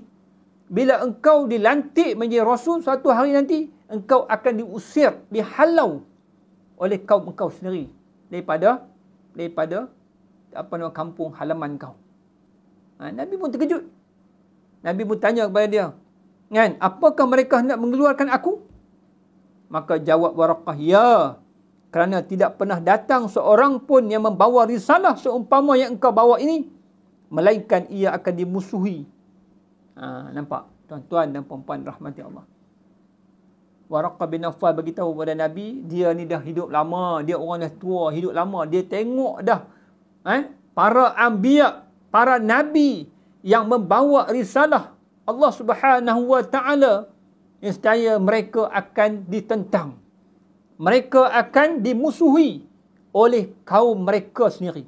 bila engkau dilantik menjadi Rasul, suatu hari nanti engkau akan diusir, dihalau oleh kaum engkau sendiri daripada kampung halaman kau. Nabi pun terkejut. Nabi pun tanya kepada dia, kan, apakah mereka hendak mengeluarkan aku? Maka jawab Waraqah, ya, kerana tidak pernah datang seorang pun yang membawa risalah seumpama yang engkau bawa ini, melainkan ia akan dimusuhi. Nampak tuan-tuan dan puan-puan rahmati Allah. Waraqah bin Nawfal beritahu kepada Nabi, dia ni dah hidup lama, dia orang dah tua, hidup lama, dia tengok dah para anbiya, para nabi yang membawa risalah Allah Subhanahu wa taala, nescaya mereka akan ditentang, mereka akan dimusuhi oleh kaum mereka sendiri.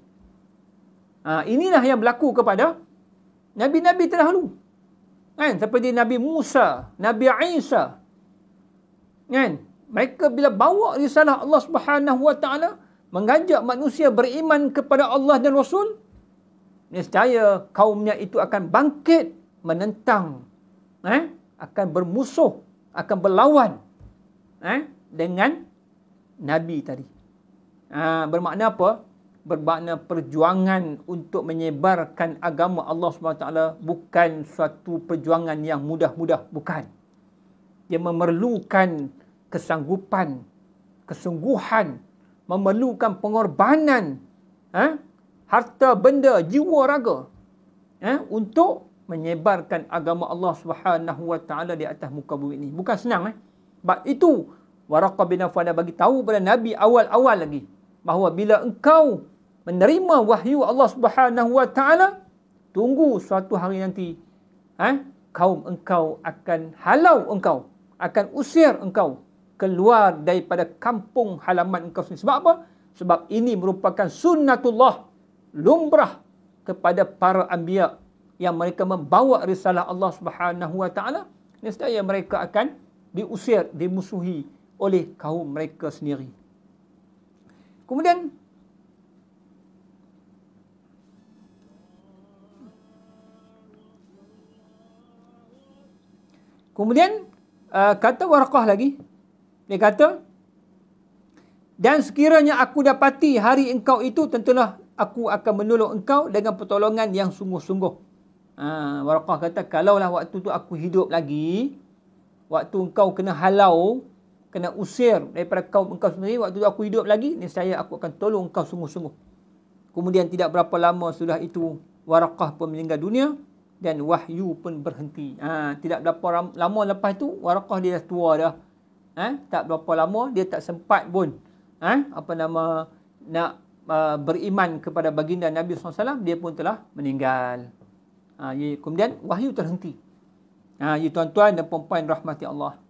Inilah yang berlaku kepada nabi-nabi terdahulu. Kan? Seperti Nabi Musa, Nabi Isa. Kan? Mereka bila bawa risalah Allah Subhanahu wa taala, mengajak manusia beriman kepada Allah dan Rasul, nescaya kaumnya itu akan bangkit menentang, akan bermusuh, akan berlawan dengan nabi tadi. Bermakna apa? Bermakna perjuangan untuk menyebarkan agama Allah SWT bukan suatu perjuangan yang mudah-mudah, bukan. Dia memerlukan kesanggupan, kesungguhan, memerlukan pengorbanan, harta benda, jiwa raga, untuk menyebarkan agama Allah SWT di atas muka bumi ini. Bukan senang. Sebab itu Waraqah bin Nawfal bagi tahu pada Nabi awal-awal lagi, bahawa bila engkau menerima wahyu Allah Subhanahu wa taala, tunggu suatu hari nanti kaum engkau akan halau engkau, akan usir engkau keluar daripada kampung halaman engkau sendiri. Sebab apa? Sebab ini merupakan sunnatullah, lumrah kepada para anbiya yang mereka membawa risalah Allah Subhanahu wa taala, nescaya mereka akan diusir, dimusuhi oleh kaum mereka sendiri. Kemudian kata Waraqah lagi, dia kata, dan sekiranya aku dapati hari engkau itu, tentulah aku akan menolong engkau dengan pertolongan yang sungguh-sungguh. Waraqah kata, kalaulah waktu tu aku hidup lagi, waktu engkau kena halau, kena usir daripada kaum engkau sendiri, waktu tu aku hidup lagi, niscaya aku akan tolong engkau sungguh-sungguh. Kemudian tidak berapa lama sudah itu, Waraqah pun meninggal dunia dan wahyu pun berhenti. Tidak berapa lama lepas itu, Waraqah dia dah tua dah. Tak berapa lama, dia tak sempat pun nak beriman kepada baginda Nabi SAW, dia pun telah meninggal. Kemudian wahyu terhenti. Ya tuan-tuan dan puan-puan rahmati Allah.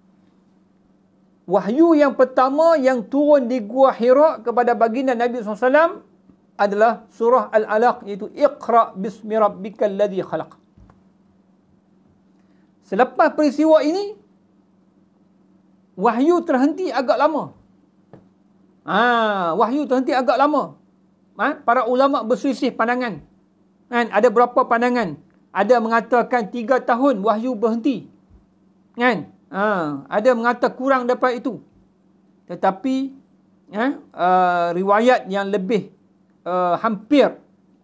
Wahyu yang pertama yang turun di Gua Hira kepada baginda Nabi SAW adalah surah Al-Alaq, iaitu Iqra bismi rabbikal ladzi khalaq. Selepas peristiwa ini, wahyu terhenti agak lama. Wahyu terhenti agak lama. Para ulama berselisih pandangan. Ada berapa pandangan? Ada mengatakan 3 tahun wahyu berhenti. Ada mengatakan kurang daripada itu. Tetapi riwayat yang lebih hampir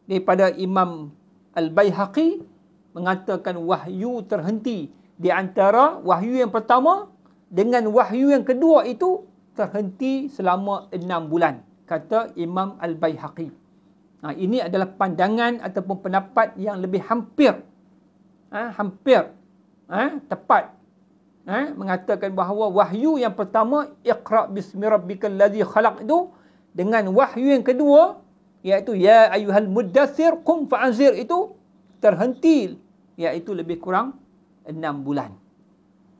daripada Imam Al-Baihaqi mengatakan wahyu terhenti. Di antara wahyu yang pertama dengan wahyu yang kedua itu terhenti selama 6 bulan, kata Imam Al-Baihaqi. Ini adalah pandangan ataupun pendapat yang lebih hampir tepat, mengatakan bahawa wahyu yang pertama Iqra bismi rabbikal ladzi khalaq itu dengan wahyu yang kedua iaitu ya ayyuhal muddathir qum fa'anzir itu terhenti, iaitu lebih kurang 6 bulan.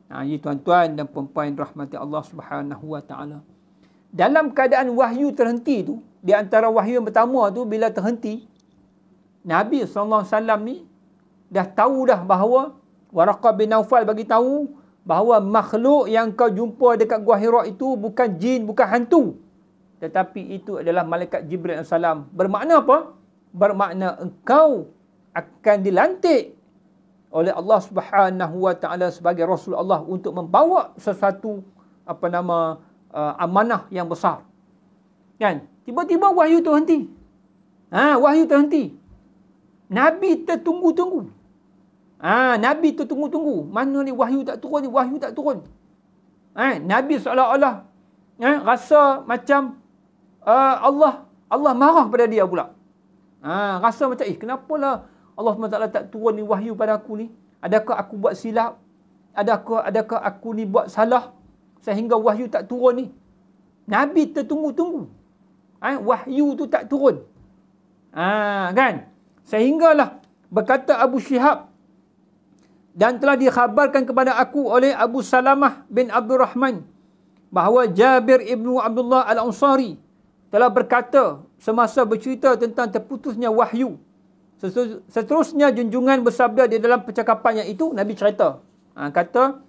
Ini tuan-tuan dan puan-puan rahmati Allah Subhanahu wa taala. Dalam keadaan wahyu terhenti tu, di antara wahyu yang pertama tu bila terhenti, Nabi SAW ni dah tahu dah bahawa Waraqah bin Naufal bagi tahu bahawa makhluk yang kau jumpa dekat Gua Hira itu bukan jin, bukan hantu, tetapi itu adalah malaikat Jibril AS. Bermakna apa? Bermakna engkau akan dilantik oleh Allah Subhanahu wa taala sebagai Rasul Allah untuk membawa sesuatu amanah yang besar. Tiba-tiba wahyu terhenti. Wahyu terhenti. Nabi tertunggu-tunggu. Nabi tertunggu-tunggu. Mana ni wahyu tak turun ni? Wahyu tak turun. Nabi seolah-olah rasa macam Allah marah pada dia pula. Rasa macam kenapalah Allah SWT tak turun ni wahyu pada aku ni? Adakah aku buat silap? Adakah aku ni buat salah sehingga wahyu tak turun ni? Nabi tertunggu-tunggu. Wahyu tu tak turun. Sehinggalah berkata Abu Syihab, dan telah dikhabarkan kepada aku oleh Abu Salamah bin Abdul Rahman bahawa Jabir ibnu Abdullah Al-Ansari telah berkata semasa bercerita tentang terputusnya wahyu. Seterusnya junjungan bersabda di dalam percakapannya itu, Nabi cerita. Kata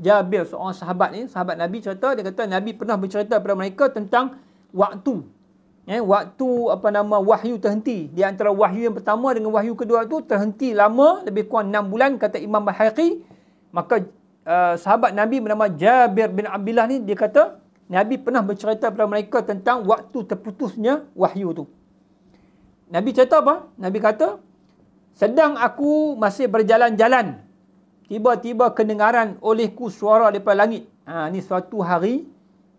Jabir, seorang sahabat ni, sahabat Nabi cerita, dia kata Nabi pernah bercerita kepada mereka tentang waktu. Waktu wahyu terhenti. Di antara wahyu yang pertama dengan wahyu kedua tu terhenti lama, lebih kurang 6 bulan, kata Imam Baihaqi. Maka sahabat Nabi bernama Jabir bin Abdullah ni, dia kata Nabi pernah bercerita kepada mereka tentang waktu terputusnya wahyu tu. Nabi cerita apa? Nabi kata, sedang aku masih berjalan-jalan, tiba-tiba kedengaran olehku suara daripada langit. Ni suatu hari,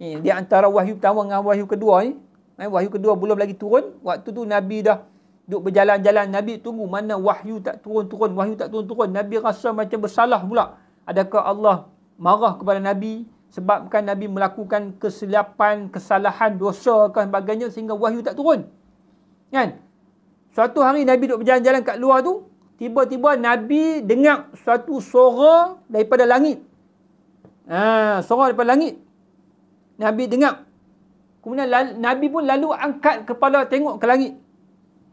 di antara wahyu pertama dengan wahyu kedua ni. Wahyu kedua belum lagi turun. Waktu tu Nabi dah duduk berjalan-jalan. Nabi tunggu mana wahyu tak turun-turun. Wahyu tak turun-turun. Nabi rasa macam bersalah pula. Adakah Allah marah kepada Nabi sebabkan Nabi melakukan kesilapan, kesalahan, dosa dan sebagainya sehingga wahyu tak turun? Suatu hari Nabi duduk berjalan-jalan kat luar tu, tiba-tiba Nabi dengar suatu suara daripada langit. Suara daripada langit. Nabi dengar. Kemudian Nabi pun lalu angkat kepala tengok ke langit.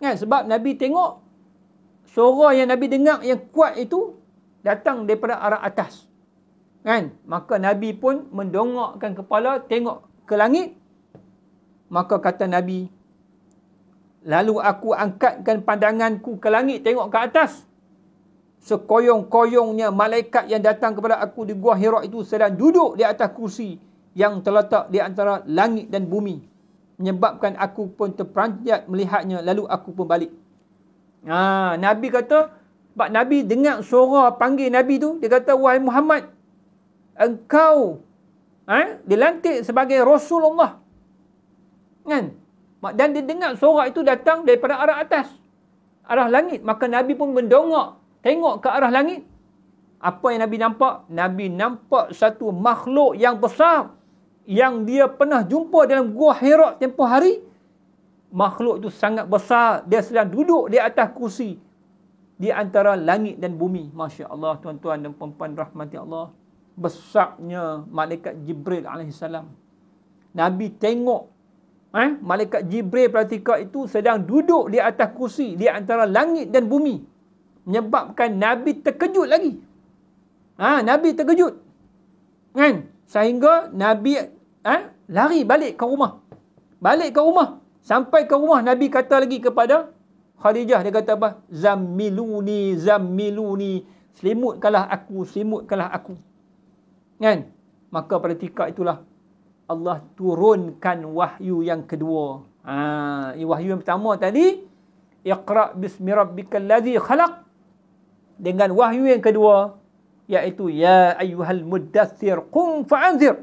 Sebab Nabi tengok suara yang Nabi dengar yang kuat itu datang daripada arah atas. Maka Nabi pun mendongakkan kepala tengok ke langit. Maka kata Nabi, lalu aku angkatkan pandanganku ke langit tengok ke atas. Sekoyong-koyongnya malaikat yang datang kepada aku di Gua Hira itu sedang duduk di atas kursi yang terletak di antara langit dan bumi, menyebabkan aku pun terperanjat melihatnya, lalu aku pun balik. Nabi kata, sebab Nabi dengar suara panggil Nabi tu, dia kata, wahai Muhammad, engkau dilantik sebagai Rasulullah. Dan dia dengar suara itu datang daripada arah atas, arah langit. Maka Nabi pun mendongak tengok ke arah langit. Apa yang Nabi nampak? Nabi nampak satu makhluk yang besar yang dia pernah jumpa dalam Gua Hira tempoh hari, makhluk itu sangat besar. Dia sedang duduk di atas kursi di antara langit dan bumi. Masya Allah, tuan-tuan dan puan-puan rahmati Allah. Besarnya malaikat Jibril alaihissalam. Nabi tengok malaikat Jibril pratika itu sedang duduk di atas kursi di antara langit dan bumi. Menyebabkan Nabi terkejut lagi. Nabi terkejut. Kan? Sehingga Nabi lari balik ke rumah. Balik ke rumah. Sampai ke rumah, Nabi kata lagi kepada Khadijah, dia kata apa? Zammiluni, zammiluni. Selimutkanlah aku, selimutkanlah aku. Kan? Maka pada ketika itulah Allah turunkan wahyu yang kedua. Wahyu yang pertama tadi, Iqra' bismi rabbikal ladzi khalaq. Dengan wahyu yang kedua, iaitu ya ayyuhal muddaththir qum fa'anzir.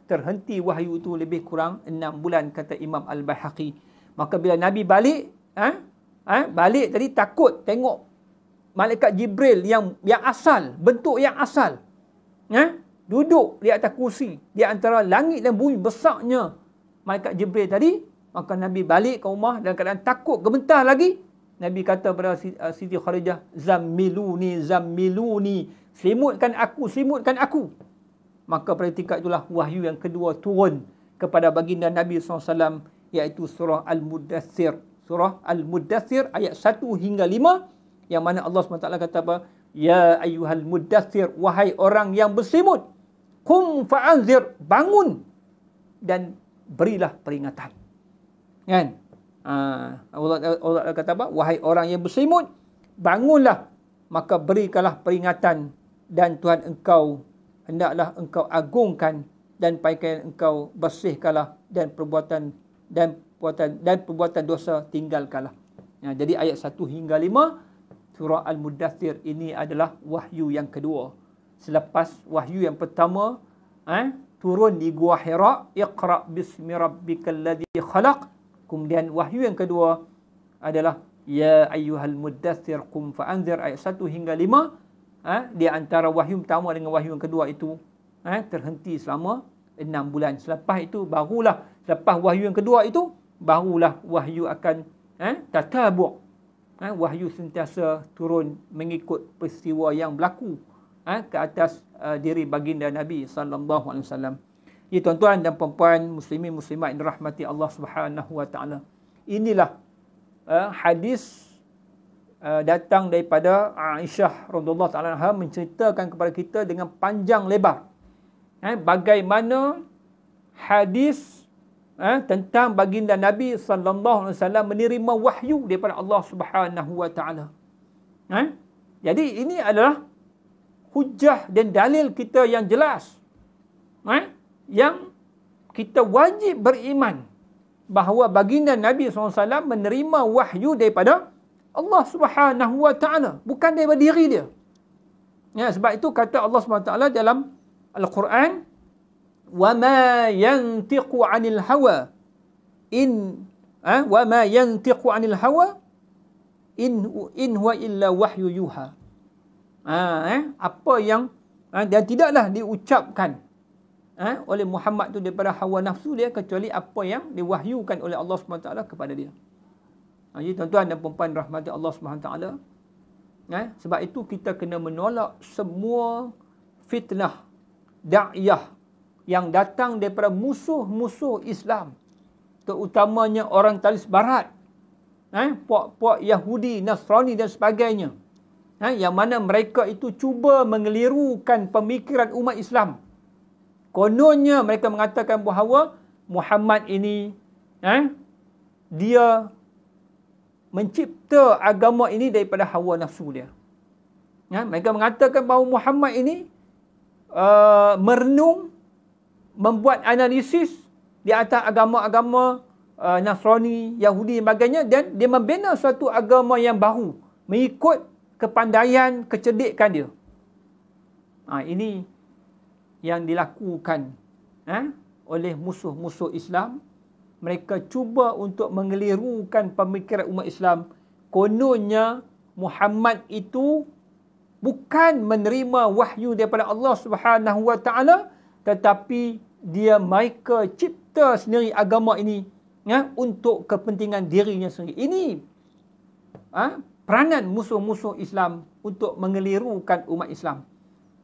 Terhenti wahyu itu lebih kurang 6 bulan, kata Imam Al-Baihaqi. Maka bila Nabi balik, balik tadi takut tengok malaikat Jibril yang asal, bentuk yang asal. Duduk di atas kursi di antara langit dan bumi, besarnya malaikat Jibril tadi. Maka Nabi balik ke rumah dalam keadaan takut, gemetar lagi. Nabi kata kepada Siti Khadijah, zammiluni, zammiluni. Selimutkan aku, selimutkan aku. Maka pada ketika itulah wahyu yang kedua turun kepada baginda Nabi SAW, iaitu surah Al-Muddathir. Surah Al-Muddathir ayat 1 hingga 5, yang mana Allah SWT kata apa? Ya ayyuhal muddathir, wahai orang yang berselimut. Qum fa'anzir, bangun dan berilah peringatan. Kan? Allah kata apa? Wahai orang yang berselimut, bangunlah, maka berikanlah peringatan, dan Tuhan engkau hendaklah engkau agungkan, dan pakaian engkau bersihkanlah, dan perbuatan dosa tinggalkanlah. Jadi ayat 1 hingga 5 surah Al-Muddathir ini adalah wahyu yang kedua. Selepas wahyu yang pertama turun di Gua Hira, Iqra' bismi rabbikal ladzi khalaq. Kemudian wahyu yang kedua adalah ya ayyuhal muddaththir qum fa'anzir, ayat 1 hingga 5. Di antara wahyu pertama dengan wahyu yang kedua itu terhenti selama 6 bulan. Selepas itu barulah, selepas wahyu yang kedua itu barulah wahyu akan tatabu'. Wahyu sentiasa turun mengikut peristiwa yang berlaku ke atas diri baginda Nabi sallallahu alaihi wasallam. Ya tuan-tuan dan puan-puan muslimin muslimat yang dirahmati Allah Subhanahu wa taala. Inilah hadis datang daripada Aisyah radhiyallahu taala anha, menceritakan kepada kita dengan panjang lebar bagaimana hadis tentang baginda Nabi sallallahu alaihi wasallam menerima wahyu daripada Allah Subhanahu wa taala. Jadi ini adalah hujah dan dalil kita yang jelas, yang kita wajib beriman bahawa baginda Nabi SAW menerima wahyu daripada Allah Subhanahu wa taala, bukan daripada diri dia. Sebab itu kata Allah Subhanahu wa taala dalam Al-Quran, wa ma yantiqu 'anil hawa wa ma yantiqu 'anil hawa in huwa illa wahyu yuha. Apa yang dan tidaklah diucapkan oleh Muhammad tu daripada hawa nafsu dia, kecuali apa yang diwahyukan oleh Allah SWT kepada dia. Jadi tuan-tuan dan puan-puan rahmati Allah SWT, sebab itu kita kena menolak semua fitnah da'iyah yang datang daripada musuh-musuh Islam, terutamanya orang talis barat, puak-puak Yahudi, Nasrani dan sebagainya, yang mana mereka itu cuba mengelirukan pemikiran umat Islam. Kononnya mereka mengatakan bahawa Muhammad ini dia mencipta agama ini daripada hawa nafsu dia. Mereka mengatakan bahawa Muhammad ini merenung, membuat analisis di atas agama-agama Nasrani, Yahudi dan sebagainya, dan dia membina suatu agama yang baru mengikut kepandaian, kecerdikan dia. Ini yang dilakukan oleh musuh-musuh Islam. Mereka cuba untuk mengelirukan pemikiran umat Islam. Kononnya Muhammad itu bukan menerima wahyu daripada Allah Subhanahu wa taala, tetapi mereka cipta sendiri agama ini untuk kepentingan dirinya sendiri. Ini peranan musuh-musuh Islam untuk mengelirukan umat Islam.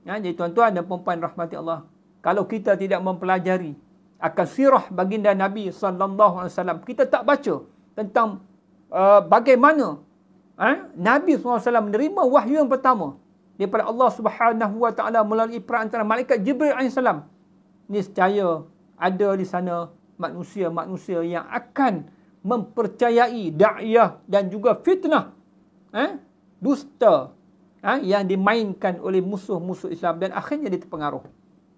Jadi tuan-tuan dan puan-puan rahmati Allah, kalau kita tidak mempelajari akan sirah baginda Nabi sallallahu alaihi wasallam, kita tak baca tentang bagaimana Nabi SAW menerima wahyu yang pertama daripada Allah Subhanahu Wa Taala melalui perantaraan malaikat Jibril AS. Niscaya ada di sana manusia-manusia yang akan mempercayai da'iyah dan juga fitnah, dusta, yang dimainkan oleh musuh-musuh Islam, dan akhirnya dia terpengaruh.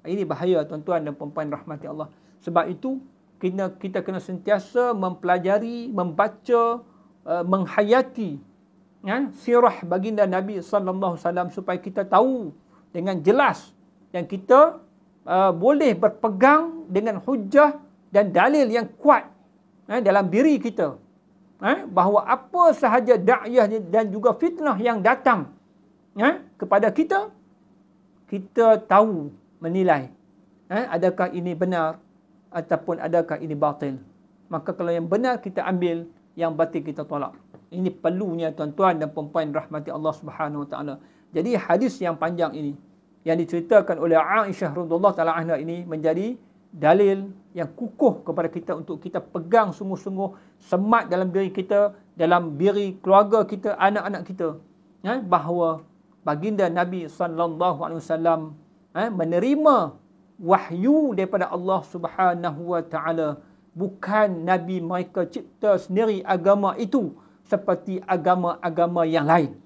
Ini bahaya tuan-tuan dan puan-puan rahmati Allah. Sebab itu kita kena sentiasa mempelajari, membaca, menghayati sirah baginda Nabi sallallahu alaihi wasallam supaya kita tahu dengan jelas dan kita boleh berpegang dengan hujah dan dalil yang kuat dalam diri kita, bahawa apa sahaja da'iyah dan juga fitnah yang datang kepada kita, kita tahu menilai adakah ini benar ataupun adakah ini batil. Maka kalau yang benar kita ambil, yang batil kita tolak. Ini perlunya tuan-tuan dan puan-puan rahmati Allah Subhanahu Wa Taala. Jadi hadis yang panjang ini yang diceritakan oleh Aisyah radhiyallahu taala anha ini menjadi dalil yang kukuh kepada kita untuk kita pegang sungguh-sungguh, semat dalam diri kita, dalam diri keluarga kita, anak-anak kita, bahawa baginda Nabi sallallahu alaihi wasallam menerima wahyu daripada Allah Subhanahu Wa Taala. Bukan Nabi mereka cipta sendiri agama itu seperti agama-agama yang lain.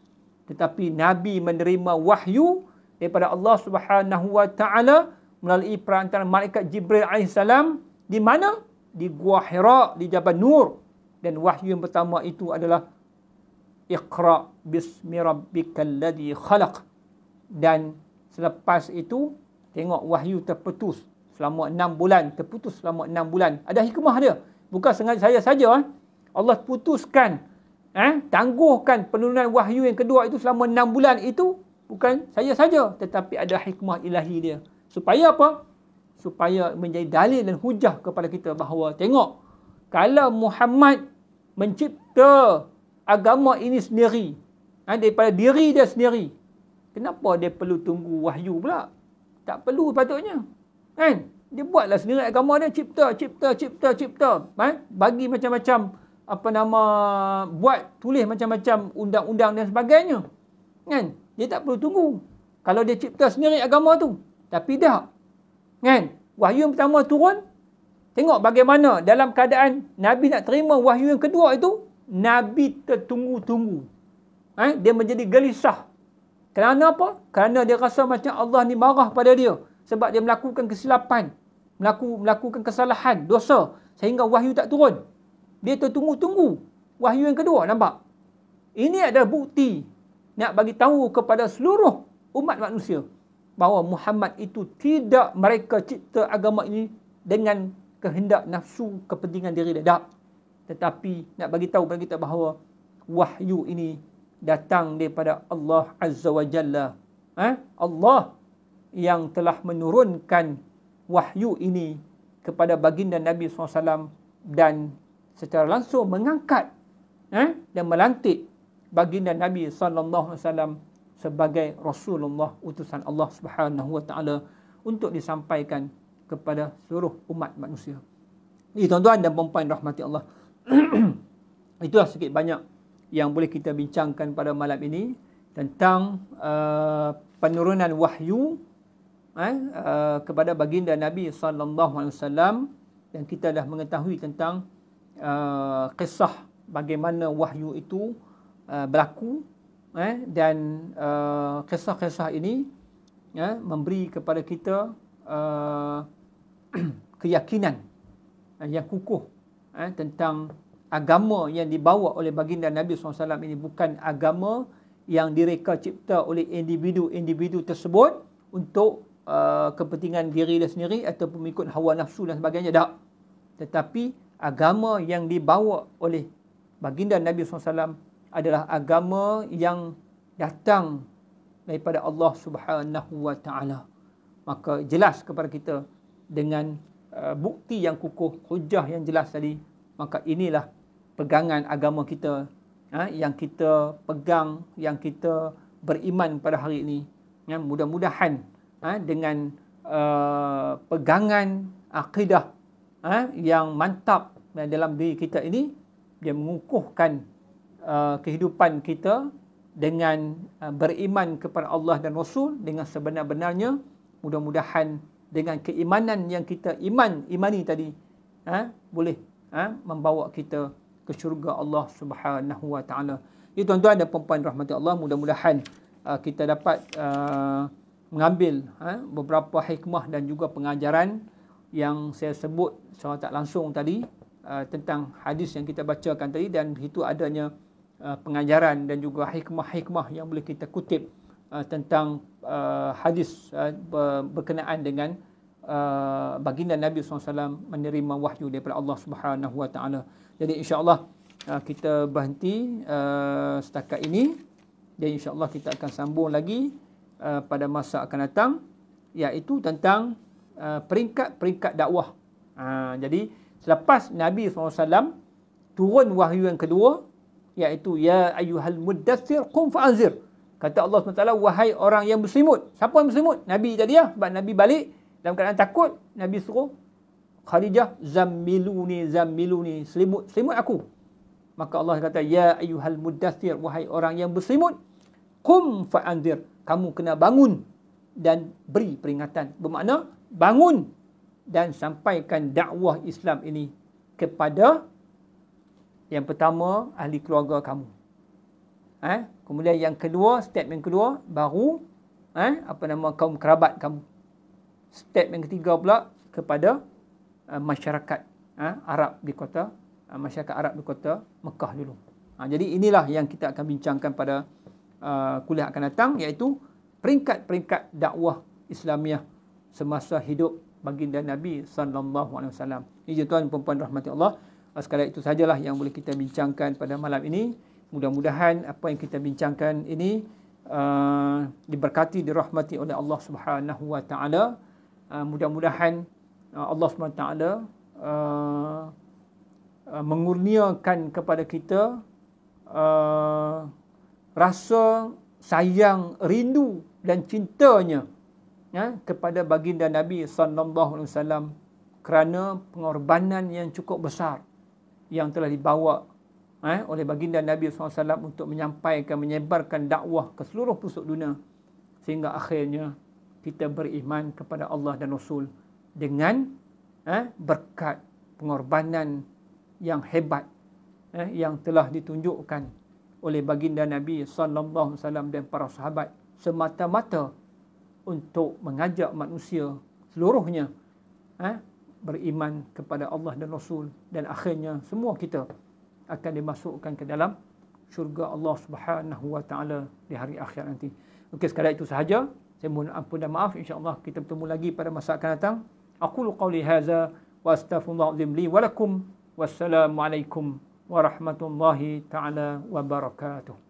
Tetapi Nabi menerima wahyu daripada Allah Subhanahu Wa Taala melalui perantaraan malaikat Jibril AS. Di mana? Di Gua Hira, di Jabal Nur. Dan wahyu yang pertama itu adalah Iqra bismi rabbikal ladzi khalaq. Dan selepas itu tengok wahyu terputus selama 6 bulan, terputus selama 6 bulan. Ada hikmah dia. Bukan sengaja saya saja. Allah putuskan, tangguhkan penurunan wahyu yang kedua itu selama 6 bulan itu bukan saya saja, tetapi ada hikmah ilahi dia. Supaya apa? Supaya menjadi dalil dan hujah kepada kita bahawa tengok, kalau Muhammad mencipta agama ini sendiri, daripada diri dia sendiri, kenapa dia perlu tunggu wahyu pula? Tak perlu patutnya. Kan? Dia buatlah sendiri agama dia, cipta. Bagi macam-macam buat, tulis macam-macam undang-undang dan sebagainya. Kan? Dia tak perlu tunggu. Kalau dia cipta sendiri agama tu. Tapi dah. Kan? Wahyu yang pertama turun. Tengok bagaimana dalam keadaan Nabi nak terima wahyu yang kedua itu, Nabi tertunggu-tunggu. Dia menjadi gelisah. Kerana apa? Kerana dia rasa macam Allah ni marah pada dia. Sebab dia melakukan kesilapan. Melakukan kesalahan, dosa. Sehingga wahyu tak turun. Dia tertunggu-tunggu wahyu yang kedua. Nampak? Ini adalah bukti nak bagi tahu kepada seluruh umat manusia bahawa Muhammad itu tidak mereka cipta agama ini dengan kehendak nafsu kepentingan diri dia. Tak. Tetapi nak bagi tahu kepada kita bahawa wahyu ini datang daripada Allah Azza wa Jalla. Allah yang telah menurunkan wahyu ini kepada baginda Nabi SAW dan secara langsung mengangkat dan melantik baginda Nabi SAW sebagai Rasulullah, utusan Allah Subhanahu Wa Taala untuk disampaikan kepada seluruh umat manusia. Ini tuan-tuan dan puan-puan rahmati Allah. Itulah sikit banyak yang boleh kita bincangkan pada malam ini tentang penurunan wahyu kepada baginda Nabi sallallahu alaihi wasallam, dan kita dah mengetahui tentang kisah bagaimana wahyu itu berlaku, dan kisah-kisah ini memberi kepada kita keyakinan yang kukuh tentang agama yang dibawa oleh baginda Nabi SAW ini bukan agama yang direka cipta oleh individu-individu tersebut untuk kepentingan diri dia sendiri ataupun mengikut hawa nafsu dan sebagainya. Tak. Tetapi agama yang dibawa oleh baginda Nabi SAW adalah agama yang datang daripada Allah Subhanahu Wa Taala. Maka jelas kepada kita dengan bukti yang kukuh, hujah yang jelas tadi, Maka inilah pegangan agama kita, yang kita pegang, yang kita beriman pada hari ini. Mudah-mudahan dengan pegangan akidah yang mantap dalam diri kita ini, dia mengukuhkan kehidupan kita dengan beriman kepada Allah dan Rasul dengan sebenar-benarnya. Mudah-mudahan dengan keimanan yang kita imani tadi, boleh membawa kita ke syurga Allah Subhanahu Wa Taala. Jadi tuan-tuan dan puan-puan rahmati Allah, mudah-mudahan kita dapat mengambil beberapa hikmah dan juga pengajaran yang saya sebut secara tak langsung tadi, tentang hadis yang kita bacakan tadi, dan itu adanya pengajaran dan juga hikmah-hikmah yang boleh kita kutip tentang hadis berkenaan dengan baginda Nabi SAW menerima wahyu daripada Allah Subhanahu Wa Taala. Jadi insya-Allah kita berhenti setakat ini, dan insya-Allah kita akan sambung lagi pada masa akan datang, iaitu tentang peringkat-peringkat dakwah. Jadi selepas Nabi SAW turun wahyu yang kedua, iaitu ya ayyuhal muddaththir qum fa'anzir. Kata Allah SWT, wahai orang yang berselimut. Siapa yang berselimut? Nabi tadi lah. Sebab Nabi balik dalam keadaan takut, Nabi suruh Khadijah, zammiluni, selimut aku. Maka Allah kata, ya ayyuhal muddaththir, wahai orang yang berselimut, qum fa'anzir, kamu kena bangun dan beri peringatan. Bermakna bangun dan sampaikan dakwah Islam ini kepada yang pertama, ahli keluarga kamu. Kemudian yang kedua, statement kedua, baru kaum kerabat kamu. Statement ketiga pula kepada masyarakat Arab di kota, masyarakat Arab di kota Mekah dulu. Jadi inilah yang kita akan bincangkan pada kuliah akan datang, iaitu peringkat-peringkat dakwah Islamiah semasa hidup baginda Nabi SAW. Ini tuan puan rahmati Allah. Sekadar itu sajalah yang boleh kita bincangkan pada malam ini. Mudah-mudahan apa yang kita bincangkan ini diberkati, dirahmati oleh Allah Subhanahu Wa Taala. Mudah-mudahan Allah Subhanahu Wa Taala mengurniakan kepada kita rasa sayang, rindu dan cintanya kepada baginda Nabi SAW, kerana pengorbanan yang cukup besar yang telah dibawa oleh baginda Nabi SAW untuk menyampaikan, menyebarkan dakwah ke seluruh pelosok dunia, sehingga akhirnya kita beriman kepada Allah dan Rasul dengan berkat pengorbanan yang hebat yang telah ditunjukkan oleh baginda Nabi SAW dan para sahabat, semata-mata untuk mengajak manusia seluruhnya beriman kepada Allah dan Rasul, dan akhirnya semua kita akan dimasukkan ke dalam syurga Allah Subhanahu Wa Taala di hari akhir nanti. Okey, sekadar itu sahaja. Saya mohon ampun dan maaf. Insya-Allah kita bertemu lagi pada masa akan datang. Aqulu qawli hadza wa astaghfirullahalazim li wa lakum. Wassalamualaikum warahmatullahi taala wabarakatuh.